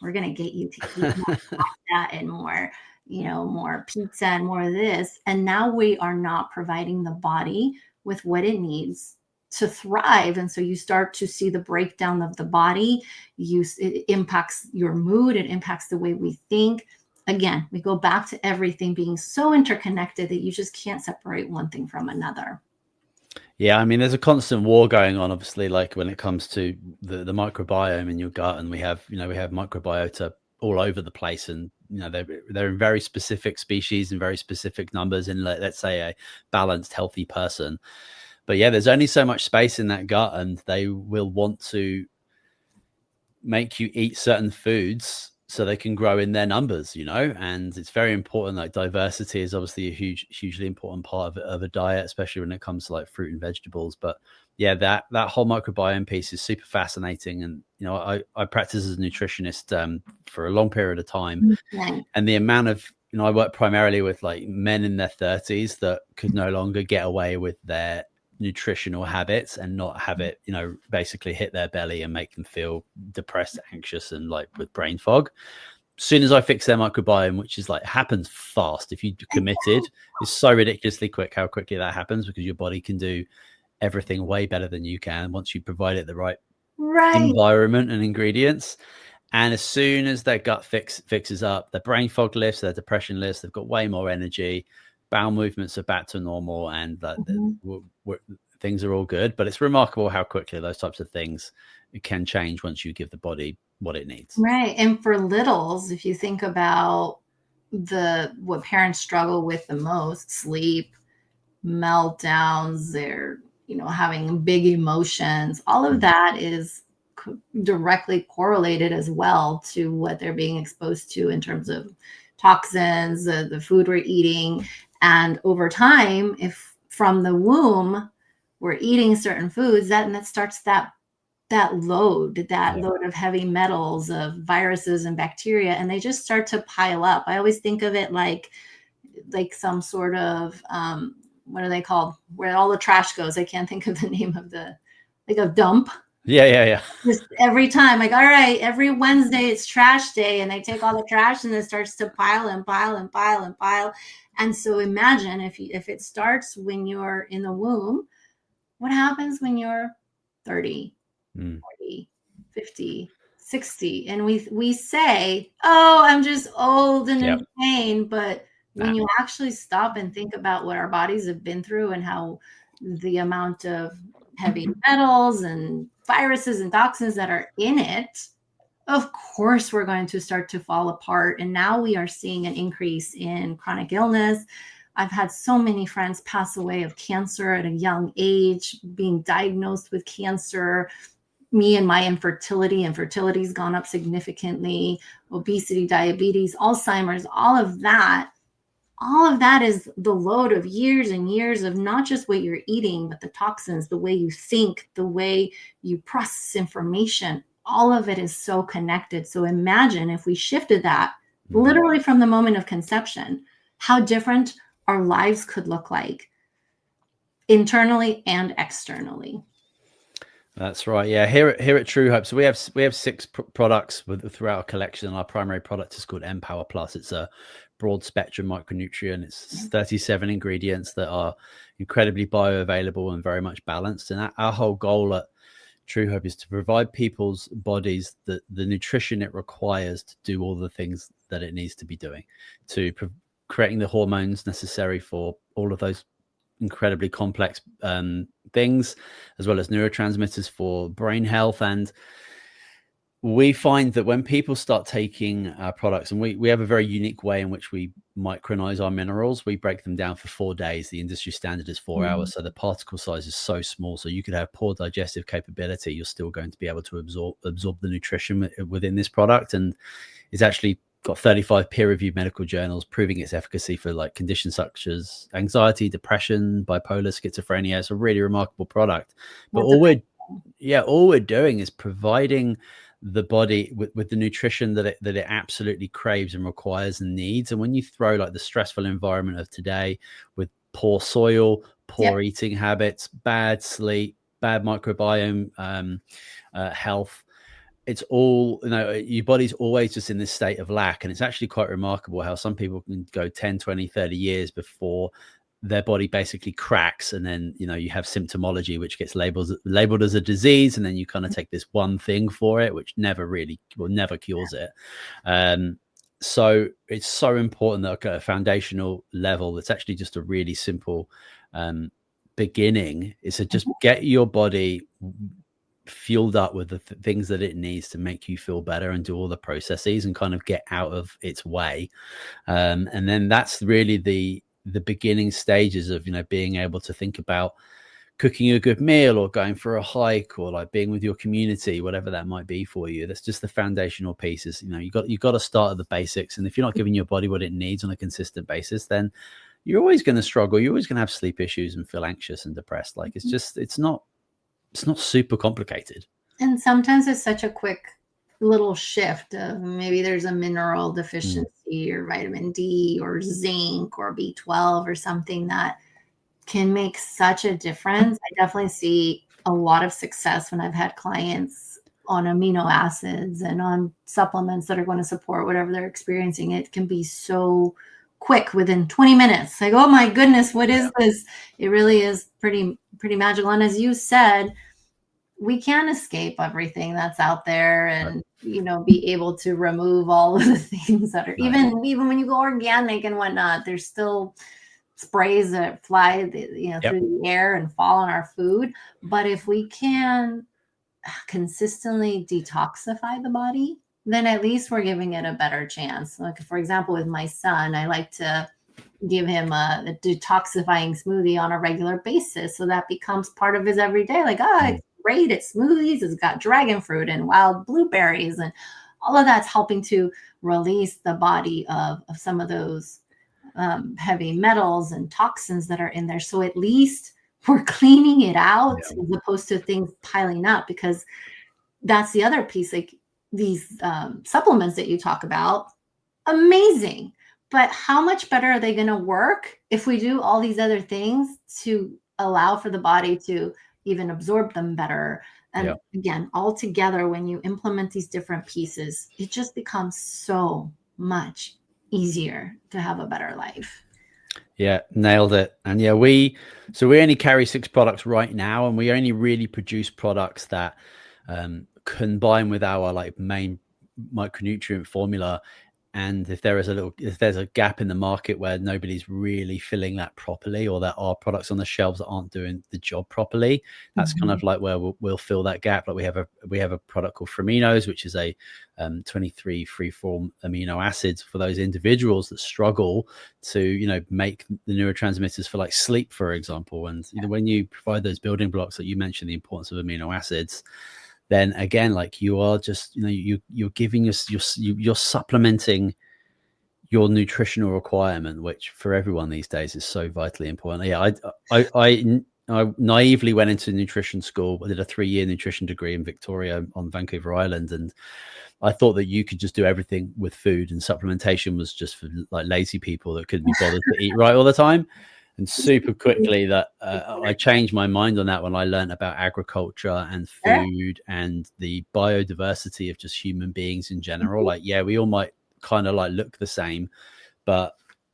we're going to get you to eat more that and more, more pizza and more of this. And now we are not providing the body with what it needs to thrive. And so you start to see the breakdown of the body. It impacts your mood. It impacts the way we think. Again, we go back to everything being so interconnected that you just can't separate one thing from another. Yeah, I mean, there's a constant war going on, obviously, like when it comes to the microbiome in your gut, and we have microbiota all over the place, and they're in very specific species and very specific numbers in, let's say, a balanced, healthy person. But yeah, there's only so much space in that gut, and they will want to make you eat certain foods so they can grow in their numbers, and it's very important. Like, diversity is obviously a hugely important part of a diet, especially when it comes to like fruit and vegetables. But yeah, that whole microbiome piece is super fascinating. And, I practice as a nutritionist for a long period of time. Mm-hmm. And the amount of, I work primarily with like men in their 30s that could no longer get away with their nutritional habits and not have it, basically hit their belly and make them feel depressed, anxious, and like with brain fog. As soon as I fix their microbiome, which is like happens fast, if you're committed, it's so ridiculously quick how quickly that happens, because your body can do everything way better than you can once you provide it the right environment and ingredients. And as soon as their gut fixes up, their brain fog lifts, their depression lifts, they've got way more energy, bowel movements are back to normal, and things are all good. But it's remarkable how quickly those types of things can change once you give the body what it needs. Right. And for littles, if you think about what parents struggle with the most, sleep, meltdowns, they're, having big emotions, all of that is directly correlated as well to what they're being exposed to in terms of toxins, the food we're eating. And over time, if from the womb we're eating certain foods, that starts that load of heavy metals, of viruses and bacteria, and they just start to pile up. I always think of it like some sort of what are they called, where all the trash goes? I can't think of the name of a dump. Yeah. Just every time, like, all right, every Wednesday it's trash day, and they take all the trash and it starts to pile and pile and pile and pile. And so imagine if it starts when you're in the womb, what happens when you're 30, 40, 50, 60? And we say, oh, I'm just old and in pain. But when you actually stop and think about what our bodies have been through and how the amount of heavy metals and viruses and toxins that are in it, of course, we're going to start to fall apart. And now we are seeing an increase in chronic illness. I've had so many friends pass away of cancer at a young age, being diagnosed with cancer. Me and my infertility's gone up significantly. Obesity, diabetes, Alzheimer's, all of that is the load of years and years of not just what you're eating, but the toxins, the way you think, the way you process information. All of it is so connected. So imagine if we shifted that literally from the moment of conception, how different our lives could look like internally and externally. That's right. Yeah. Here at Truehope, so we have 6 products throughout our collection. Our primary product is called Empower Plus. It's a broad spectrum micronutrient. It's 37 ingredients that are incredibly bioavailable and very much balanced. And our whole goal at Truehope is to provide people's bodies the nutrition it requires to do all the things that it needs to be doing, to creating the hormones necessary for all of those incredibly complex things, as well as neurotransmitters for brain health. And we find that when people start taking our products, and we have a very unique way in which we micronize our minerals. We break them down for 4 days. The industry standard is 4 hours. So the particle size is so small. So you could have poor digestive capability. You're still going to be able to absorb the nutrition within this product. And it's actually got 35 peer-reviewed medical journals proving its efficacy for like conditions such as anxiety, depression, bipolar, schizophrenia. It's a really remarkable product. But all we're doing is providing the body with the nutrition that it absolutely craves and requires and needs. And when you throw like the stressful environment of today with poor soil, poor eating habits, bad sleep, bad microbiome health, it's all, your body's always just in this state of lack. And it's actually quite remarkable how some people can go 10, 20, 30 years before their body basically cracks. And then, you have symptomology, which gets labeled as a disease. And then you kind of take this one thing for it, which never cures it. So it's so important that at a foundational level, it's actually just a really simple beginning is to just get your body fueled up with the things that it needs to make you feel better and do all the processes and kind of get out of its way. And then that's really the beginning stages of, being able to think about cooking a good meal or going for a hike or like being with your community, whatever that might be for you. That's just the foundational pieces. You've got to start at the basics. And if you're not giving your body what it needs on a consistent basis, then you're always going to struggle. You're always going to have sleep issues and feel anxious and depressed. Like it's not super complicated. And sometimes it's such a quick little shift of maybe there's a mineral deficiency or vitamin D or zinc or B12 or something that can make such a difference. I definitely see a lot of success when I've had clients on amino acids and on supplements that are going to support whatever they're experiencing. It can be so quick within 20 minutes. Like, oh my goodness, what is this? It really is pretty magical. And as you said, we can't escape everything that's out there. And be able to remove all of the things that are even when you go organic and whatnot, there's still sprays that fly through the air and fall on our food. But if we can consistently detoxify the body, then at least we're giving it a better chance. Like, for example, with my son, I like to give him a detoxifying smoothie on a regular basis, so that becomes part of his everyday. Like, it's great, it's smoothies, it's got dragon fruit and wild blueberries, and all of that's helping to release the body of some of those heavy metals and toxins that are in there. So at least we're cleaning it out as opposed to things piling up, because that's the other piece. Like these supplements that you talk about, amazing. But how much better are they going to work if we do all these other things to allow for the body to even absorb them better? And again, all together, when you implement these different pieces, it just becomes so much easier to have a better life. Yeah, nailed it. And we only carry 6 products right now, and we only really produce products that combine with our main micronutrient formula. And if there's a gap in the market where nobody's really filling that properly, or there are products on the shelves that aren't doing the job properly, that's kind of like where we'll fill that gap. Like we have a product called Framinos, which is a 23 free-form amino acids for those individuals that struggle to make the neurotransmitters for sleep, for example. And when you provide those building blocks that you mentioned, the importance of amino acids, then again, you are just you're giving us you're supplementing your nutritional requirement, which for everyone these days is so vitally important. I naively went into nutrition school. I did a 3-year nutrition degree in Victoria on Vancouver Island, and I thought that you could just do everything with food, and supplementation was just for lazy people that couldn't be bothered to eat right all the time. And super quickly that I changed my mind on that when I learned about agriculture and food and the biodiversity of just human beings in general. We all might kind of look the same, but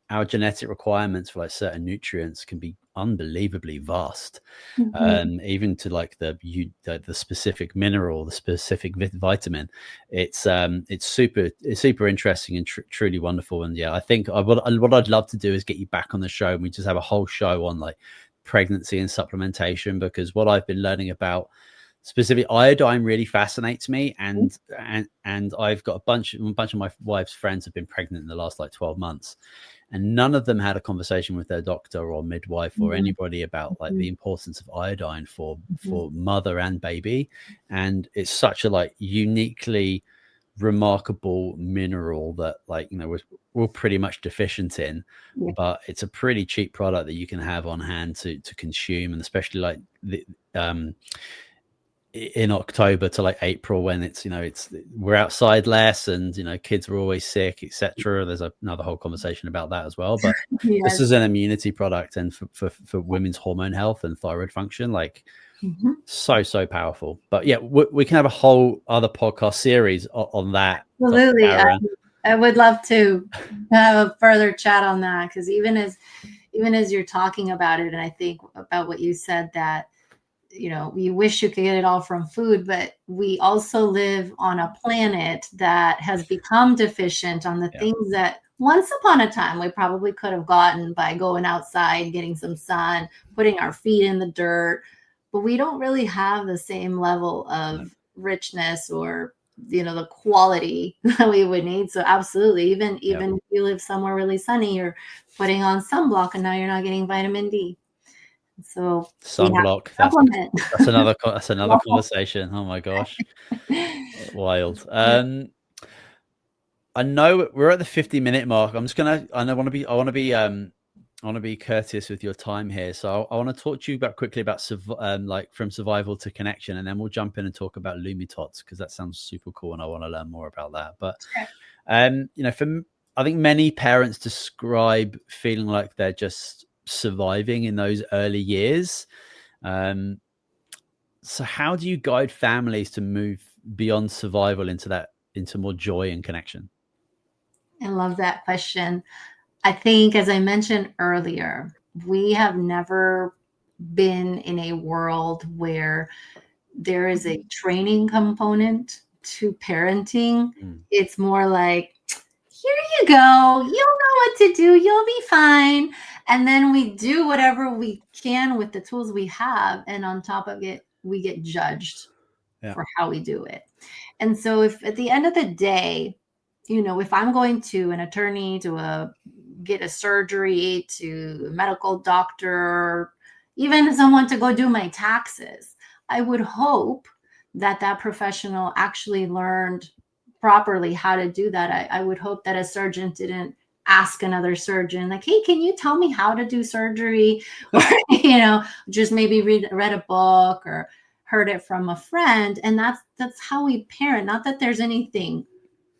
our genetic requirements for certain nutrients can be unbelievably vast, even to the specific mineral, the specific vitamin. It's super interesting and truly wonderful. And I think what I'd love to do is get you back on the show, and we just have a whole show on pregnancy and supplementation, because what I've been learning about specific iodine really fascinates me, and I've got a bunch of my wife's friends have been pregnant in the last 12 months, and none of them had a conversation with their doctor or midwife or anybody about the importance of iodine for mother and baby. And it's such a uniquely remarkable mineral that we're pretty much deficient in, but it's a pretty cheap product that you can have on hand to consume, and especially in October to April, when it's we're outside less, and kids are always sick, etc. There's another whole conversation about that as well, but this is an immunity product, and for women's hormone health and thyroid function, so powerful. But we can have a whole other podcast series on that. Absolutely. I would love to have a further chat on that, because even as you're talking about it, and I think about what you said, that you wish you could get it all from food, but we also live on a planet that has become deficient on the things that once upon a time we probably could have gotten by going outside, getting some sun, putting our feet in the dirt. But we don't really have the same level of richness or the quality that we would need. So absolutely, even if you live somewhere really sunny, you're putting on sunblock, and now you're not getting vitamin D. So sunblock, that's another conversation. Oh my gosh. Wild. I know we're at the 50-minute mark. I want to be courteous with your time here, so I want to talk to you quickly about from survival to connection, and then we'll jump in and talk about LumiTots, because that sounds super cool and I want to learn more about that. But I think many parents describe feeling like they're just surviving in those early years. So how do you guide families to move beyond survival into more joy and connection? I love that question. I think, as I mentioned earlier, we have never been in a world where there is a training component to parenting. It's more like, here you go. You'll know what to do. You'll be fine. And then we do whatever we can with the tools we have. And on top of it, we get judged for how we do it. And so if at the end of the day, if I'm going to an attorney to get a surgery, to a medical doctor, even someone to go do my taxes, I would hope that professional actually learned properly how to do that. I would hope that a surgeon didn't ask another surgeon, like, hey, can you tell me how to do surgery? Or, just maybe read a book or heard it from a friend. And that's how we parent. Not that there's anything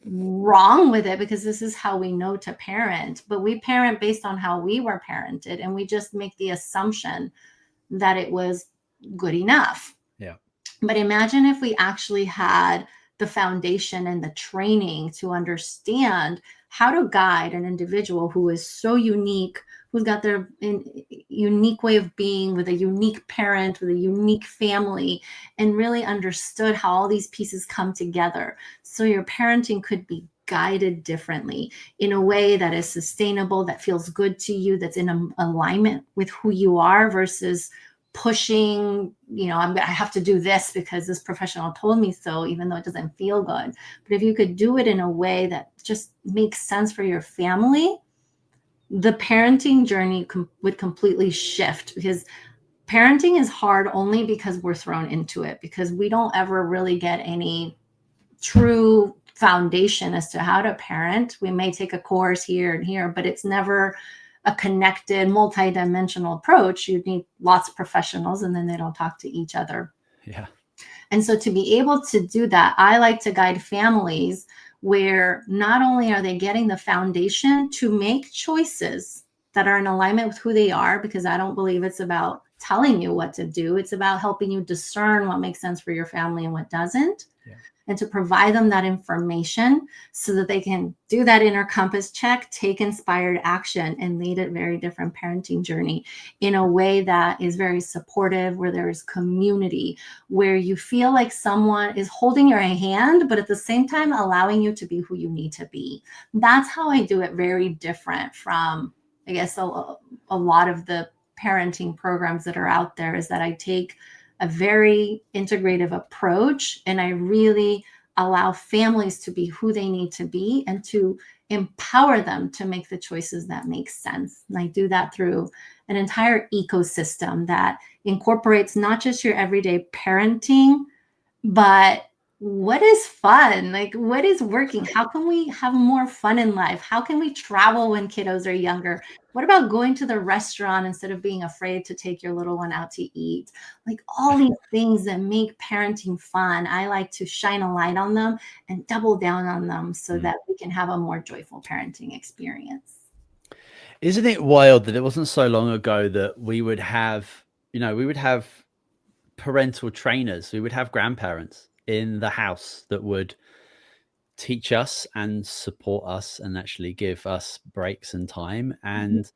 wrong with it, because this is how we know to parent, but we parent based on how we were parented, and we just make the assumption that it was good enough. Yeah. But imagine if we actually had the foundation and the training to understand how to guide an individual who is so unique, who's got their unique way of being, with a unique parent, with a unique family, and really understood how all these pieces come together. So your parenting could be guided differently in a way that is sustainable, that feels good to you, that's in alignment with who you are, versus pushing, I have to do this because this professional told me so, even though it doesn't feel good. But if you could do it in a way that just makes sense for your family, the parenting journey would completely shift, because parenting is hard only because we're thrown into it, because we don't ever really get any true foundation as to how to parent. We may take a course here and here, but it's never a connected, multi-dimensional approach. You need lots of professionals, and then they don't talk to each other. Yeah. And so to be able to do that, I like to guide families where not only are they getting the foundation to make choices that are in alignment with who they are, because I don't believe it's about telling you what to do. It's about helping you discern what makes sense for your family and what doesn't. Yeah. And to provide them that information so that they can do that inner compass check, take inspired action, and lead a very different parenting journey in a way that is very supportive, where there is community, where you feel like someone is holding your hand, but at the same time allowing you to be who you need to be. That's how I do it, very different from, I guess, a lot of the parenting programs that are out there, is that I take a very integrative approach, and I really allow families to be who they need to be and to empower them to make the choices that make sense. And I do that through an entire ecosystem that incorporates not just your everyday parenting, but what is fun? Like, what is working? How can we have more fun in life? How can we travel when kiddos are younger? What about going to the restaurant instead of being afraid to take your little one out to eat? Like, all these things that make parenting fun, I like to shine a light on them and double down on them so that we can have a more joyful parenting experience. Isn't it wild that it wasn't so long ago that we would have parental trainers, we would have grandparents in the house that would teach us and support us and actually give us breaks and time. And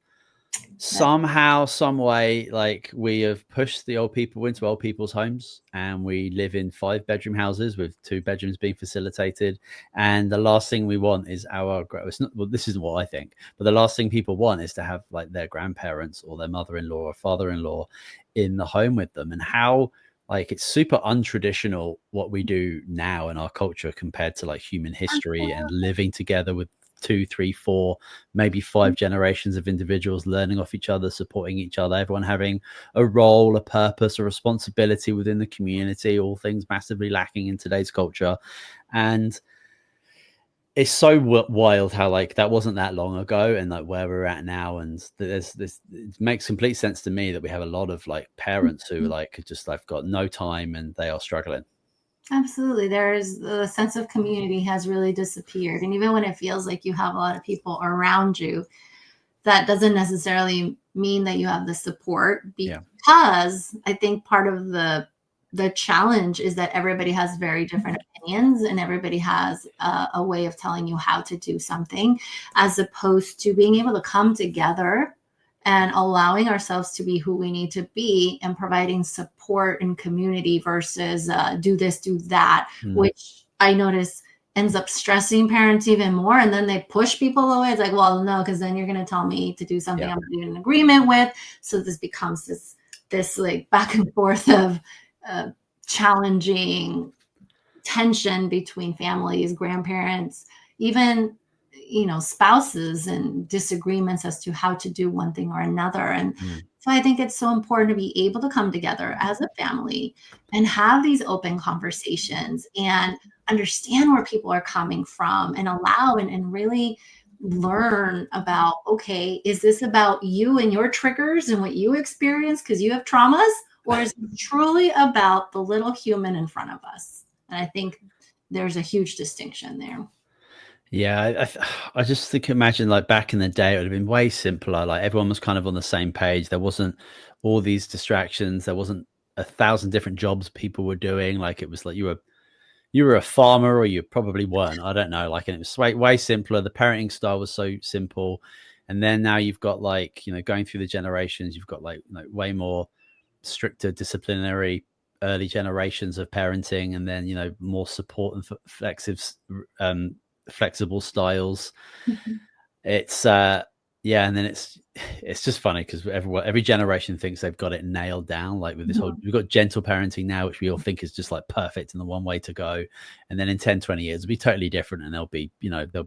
somehow, some way, like, we have pushed the old people into old people's homes, and we live in 5-bedroom houses with 2 bedrooms being facilitated. And the last thing we want is this isn't what I think, but the last thing people want is to have like their grandparents or their mother-in-law or father-in-law in the home with them. And how, like, it's super untraditional what we do now in our culture compared to like human history and living together with 2, 3, 4, maybe 5 generations of individuals learning off each other, supporting each other, everyone having a role, a purpose, a responsibility within the community, all things massively lacking in today's culture. And it's so wild how, like, that wasn't that long ago, and like where we're at now. And there's this, it makes complete sense to me that we have a lot of like parents who like just like got no time and they are struggling. Absolutely. There's the sense of community has really disappeared. And even when it feels like you have a lot of people around you, that doesn't necessarily mean that you have the support, because I think part of the challenge is that everybody has very different opinions, and everybody has a way of telling you how to do something, as opposed to being able to come together and allowing ourselves to be who we need to be and providing support and community versus do this, do that, which I notice ends up stressing parents even more. And then they push people away. It's like, well, no, because then you're going to tell me to do something I'm not in agreement with. So this becomes this like back and forth of challenging tension between families, grandparents, even, you know, spouses, and disagreements as to how to do one thing or another. And so I think it's so important to be able to come together as a family and have these open conversations and understand where people are coming from, and allow and really learn about, okay, is this about you and your triggers and what you experience because you have traumas, or is it truly about the little human in front of us? And I think there's a huge distinction there. Yeah, I just think, imagine like back in the day, it would have been way simpler. Like everyone was kind of on the same page. There wasn't all these distractions. There wasn't 1,000 different jobs people were doing. Like it was like you were a farmer, or you probably weren't. I don't know. Like, and it was way simpler. The parenting style was so simple. And then now you've got like, you know, going through the generations, you've got like way more stricter disciplinary early generations of parenting, and then, you know, more support and flexible styles. It's yeah, and then it's just funny because every generation thinks they've got it nailed down. Like with this whole, we've got gentle parenting now, which we all think is just like perfect and the one way to go. And then in 10, 20 years, it'll be totally different, and they'll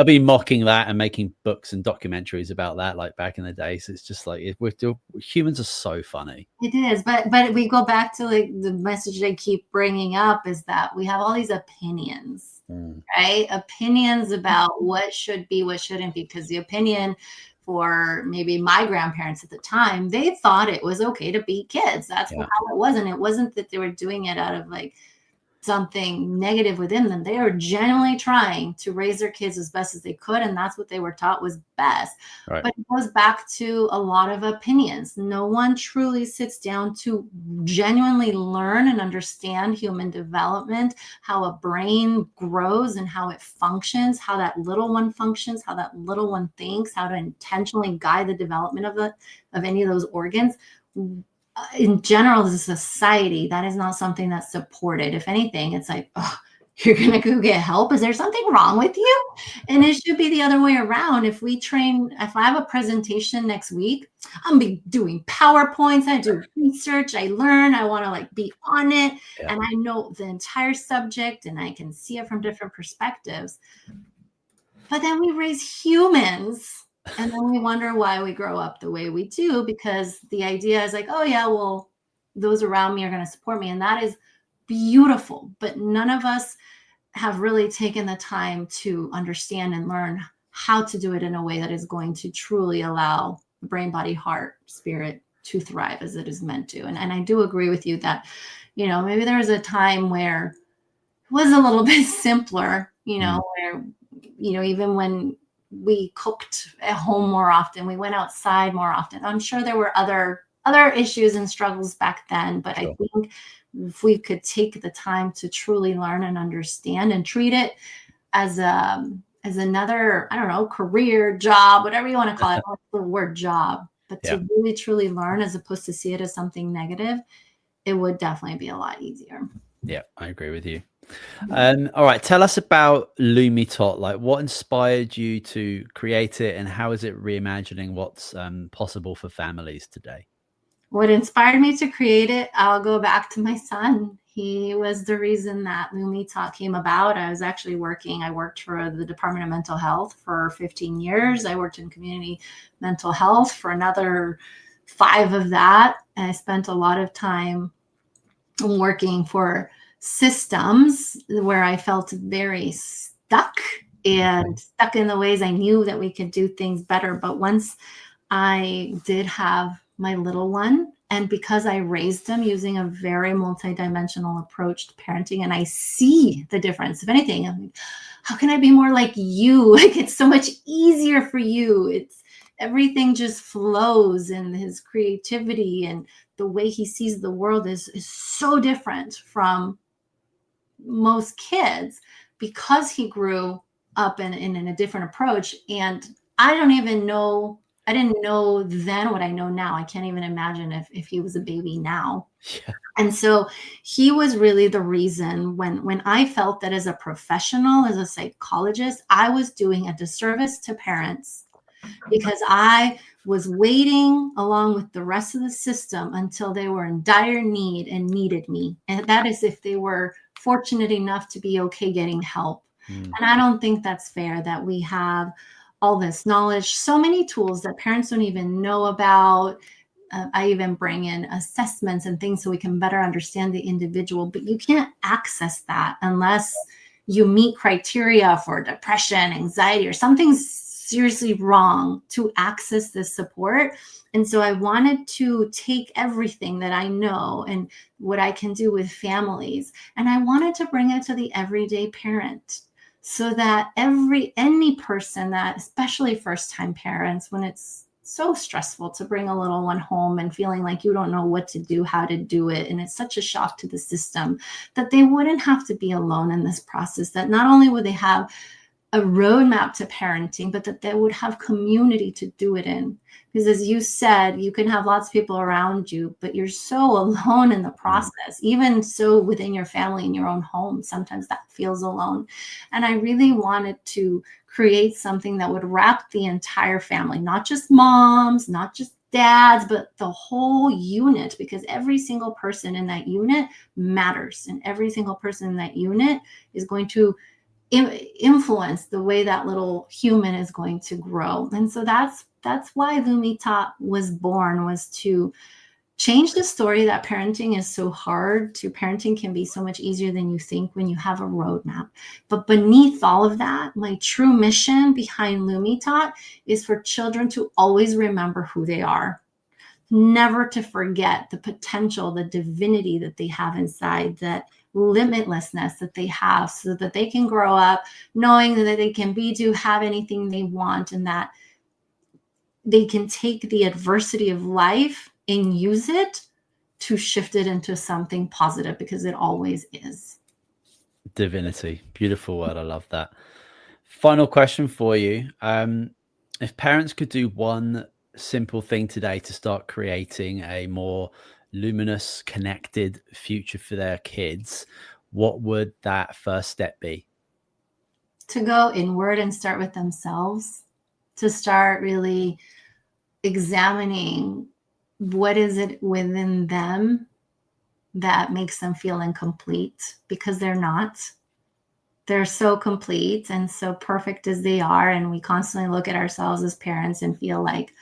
be mocking that and making books and documentaries about that, like back in the day. So it's just like, humans are so funny. It is, but we go back to like the message I keep bringing up is that we have all these opinions. Right? Opinions about what should be, what shouldn't be, because the opinion for maybe my grandparents at the time, they thought it was okay to beat kids. That's how it was. And it wasn't that they were doing it out of like something negative within them. They were genuinely trying to raise their kids as best as they could, and that's what they were taught was best. Right. But it goes back to a lot of opinions. No one truly sits down to genuinely learn and understand human development, how a brain grows and how it functions, how that little one functions, how that little one thinks, how to intentionally guide the development of any of those organs. In general, as a society, that is not something that's supported. If anything, it's like, oh, you're going to go get help. Is there something wrong with you? And it should be the other way around. If I have a presentation next week, I'm going to be doing PowerPoints. I do research. I learn. I want to like be on it. Yeah. And I know the entire subject and I can see it from different perspectives. But then we raise humans. And then we wonder why we grow up the way we do, because the idea is like, oh yeah, well, those around me are going to support me. And that is beautiful. But none of us have really taken the time to understand and learn how to do it in a way that is going to truly allow the brain, body, heart, spirit to thrive as it is meant to. And I do agree with you that, you know, maybe there was a time where it was a little bit simpler, you know, where, you know, even when we cooked at home more often, we went outside more often. I'm sure there were other issues and struggles back then, but sure. I think if we could take the time to truly learn and understand and treat it as another, I don't know, career, job, whatever you want to call it, not the word job, but to really truly learn as opposed to see it as something negative, it would definitely be a lot easier. Yeah, I agree with you. All right, tell us about LumiTot. Like, what inspired you to create it, and how is it reimagining what's possible for families today? What inspired me to create it, I'll go back to my son. He was the reason that LumiTot came about. I worked for the Department of Mental Health for 15 years. I worked in community mental health for another 5 of that. And I spent a lot of time working for systems where I felt very stuck in the ways I knew that we could do things better. But once I did have my little one, and because I raised him using a very multidimensional approach to parenting, and I see the difference. If anything, I'm like, how can I be more like you? Like, it's so much easier for you. It's everything just flows, and his creativity and the way he sees the world is so different from most kids because he grew up in a different approach. And I don't even know I didn't know then what I know now. I can't even imagine if he was a baby now. Yeah. And so he was really the reason when I felt that as a professional, as a psychologist, I was doing a disservice to parents because I was waiting along with the rest of the system until they were in dire need and needed me. And that is if they were fortunate enough to be okay getting help. And I don't think that's fair that we have all this knowledge, so many tools that parents don't even know about. I even bring in assessments and things so we can better understand the individual, but you can't access that unless you meet criteria for depression, anxiety, or something's seriously wrong to access this support. And so I wanted to take everything that I know and what I can do with families, and I wanted to bring it to the everyday parent so that any person that, especially first-time parents, when it's so stressful to bring a little one home and feeling like you don't know what to do, how to do it, and it's such a shock to the system, that they wouldn't have to be alone in this process, that not only would they have a roadmap to parenting, but that they would have community to do it in. Because as you said, you can have lots of people around you, but you're so alone in the process. Even so within your family, in your own home, sometimes that feels alone. And I really wanted to create something that would wrap the entire family, not just moms, not just dads, but the whole unit, because every single person in that unit matters. And every single person in that unit is going to influence the way that little human is going to grow. And so that's why LumiTot was born, was to change the story that parenting is so hard to parenting can be so much easier than you think when you have a roadmap. But beneath all of that, my true mission behind LumiTot is for children to always remember who they are, never to forget the potential, the divinity that they have inside, that limitlessness that they have, so that they can grow up knowing that they can have anything they want, and that they can take the adversity of life and use it to shift it into something positive, because it always is. Divinity. Beautiful word. I love that. Final question for you. If parents could do one simple thing today to start creating a more luminous, connected future for their kids, what would that first step be? To go inward and start with themselves, to start really examining what is it within them that makes them feel incomplete, because they're not. They're so complete and so perfect as they are. And we constantly look at ourselves as parents and feel like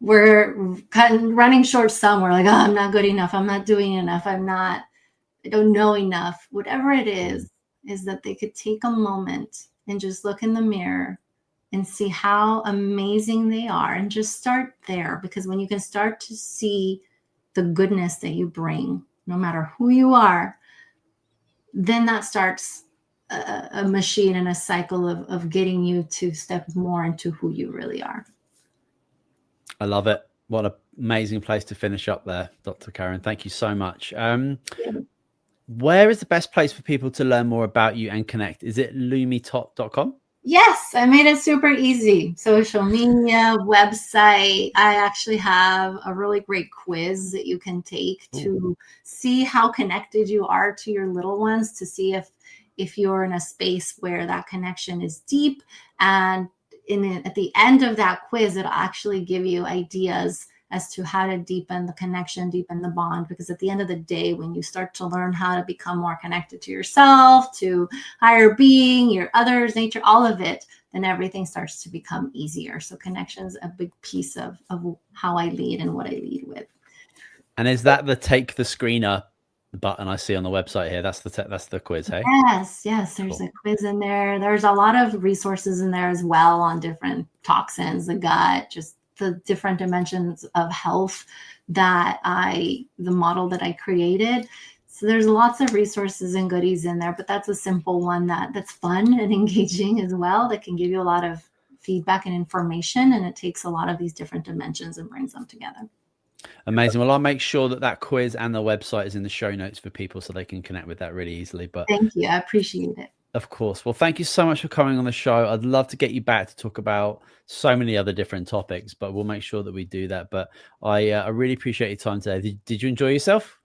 we're kind of running short somewhere, like, oh, I'm not good enough. I'm not doing enough. I don't know enough. Whatever it is that they could take a moment and just look in the mirror and see how amazing they are, and just start there. Because when you can start to see the goodness that you bring, no matter who you are, then that starts a machine and a cycle of getting you to step more into who you really are. I love it. What an amazing place to finish up there, Dr. Karen. Thank you so much. Where is the best place for people to learn more about you and connect? Is it LumiTot.com? Yes, I made it super easy. Social media, website. I actually have a really great quiz that you can take to see how connected you are to your little ones, to see if you're in a space where that connection is deep. And at the end of that quiz, it'll actually give you ideas as to how to deepen the connection, deepen the bond. Because at the end of the day, when you start to learn how to become more connected to yourself, to higher being, your others, nature, all of it, then everything starts to become easier. So connection is a big piece of how I lead and what I lead with. And is that the take the screener button I see on the website here? That's the quiz, hey? Yes. There's cool. A quiz in there. There's a lot of resources in there as well on different toxins, the gut, just the different dimensions of health that the model that I created. So there's lots of resources and goodies in there, but that's a simple one that's fun and engaging as well, that can give you a lot of feedback and information, and it takes a lot of these different dimensions and brings them together. Amazing. Well, I'll make sure that quiz and the website is in the show notes for people so they can connect with that really easily. But thank you. I appreciate it. Of course. Well, thank you so much for coming on the show. I'd love to get you back to talk about so many other different topics, but we'll make sure that we do that. But I really appreciate your time today. Did you enjoy yourself?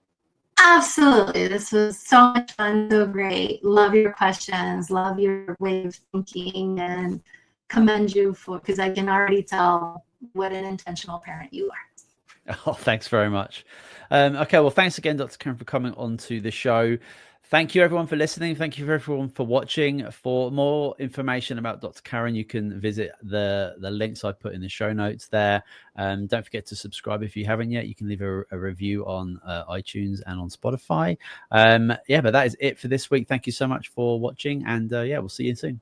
Absolutely. This was so much fun, so great. Love your questions, love your way of thinking, and commend you because I can already tell what an intentional parent you are. Oh, thanks very much. Okay, well, thanks again, Dr. Karen, for coming on to the show. Thank you, everyone, for listening. Thank you for everyone for watching. For more information about Dr. Karen, you can visit the links I put in the show notes there. Don't forget to subscribe if you haven't yet. You can leave a review on iTunes and on Spotify. But that is it for this week. Thank you so much for watching, and we'll see you soon.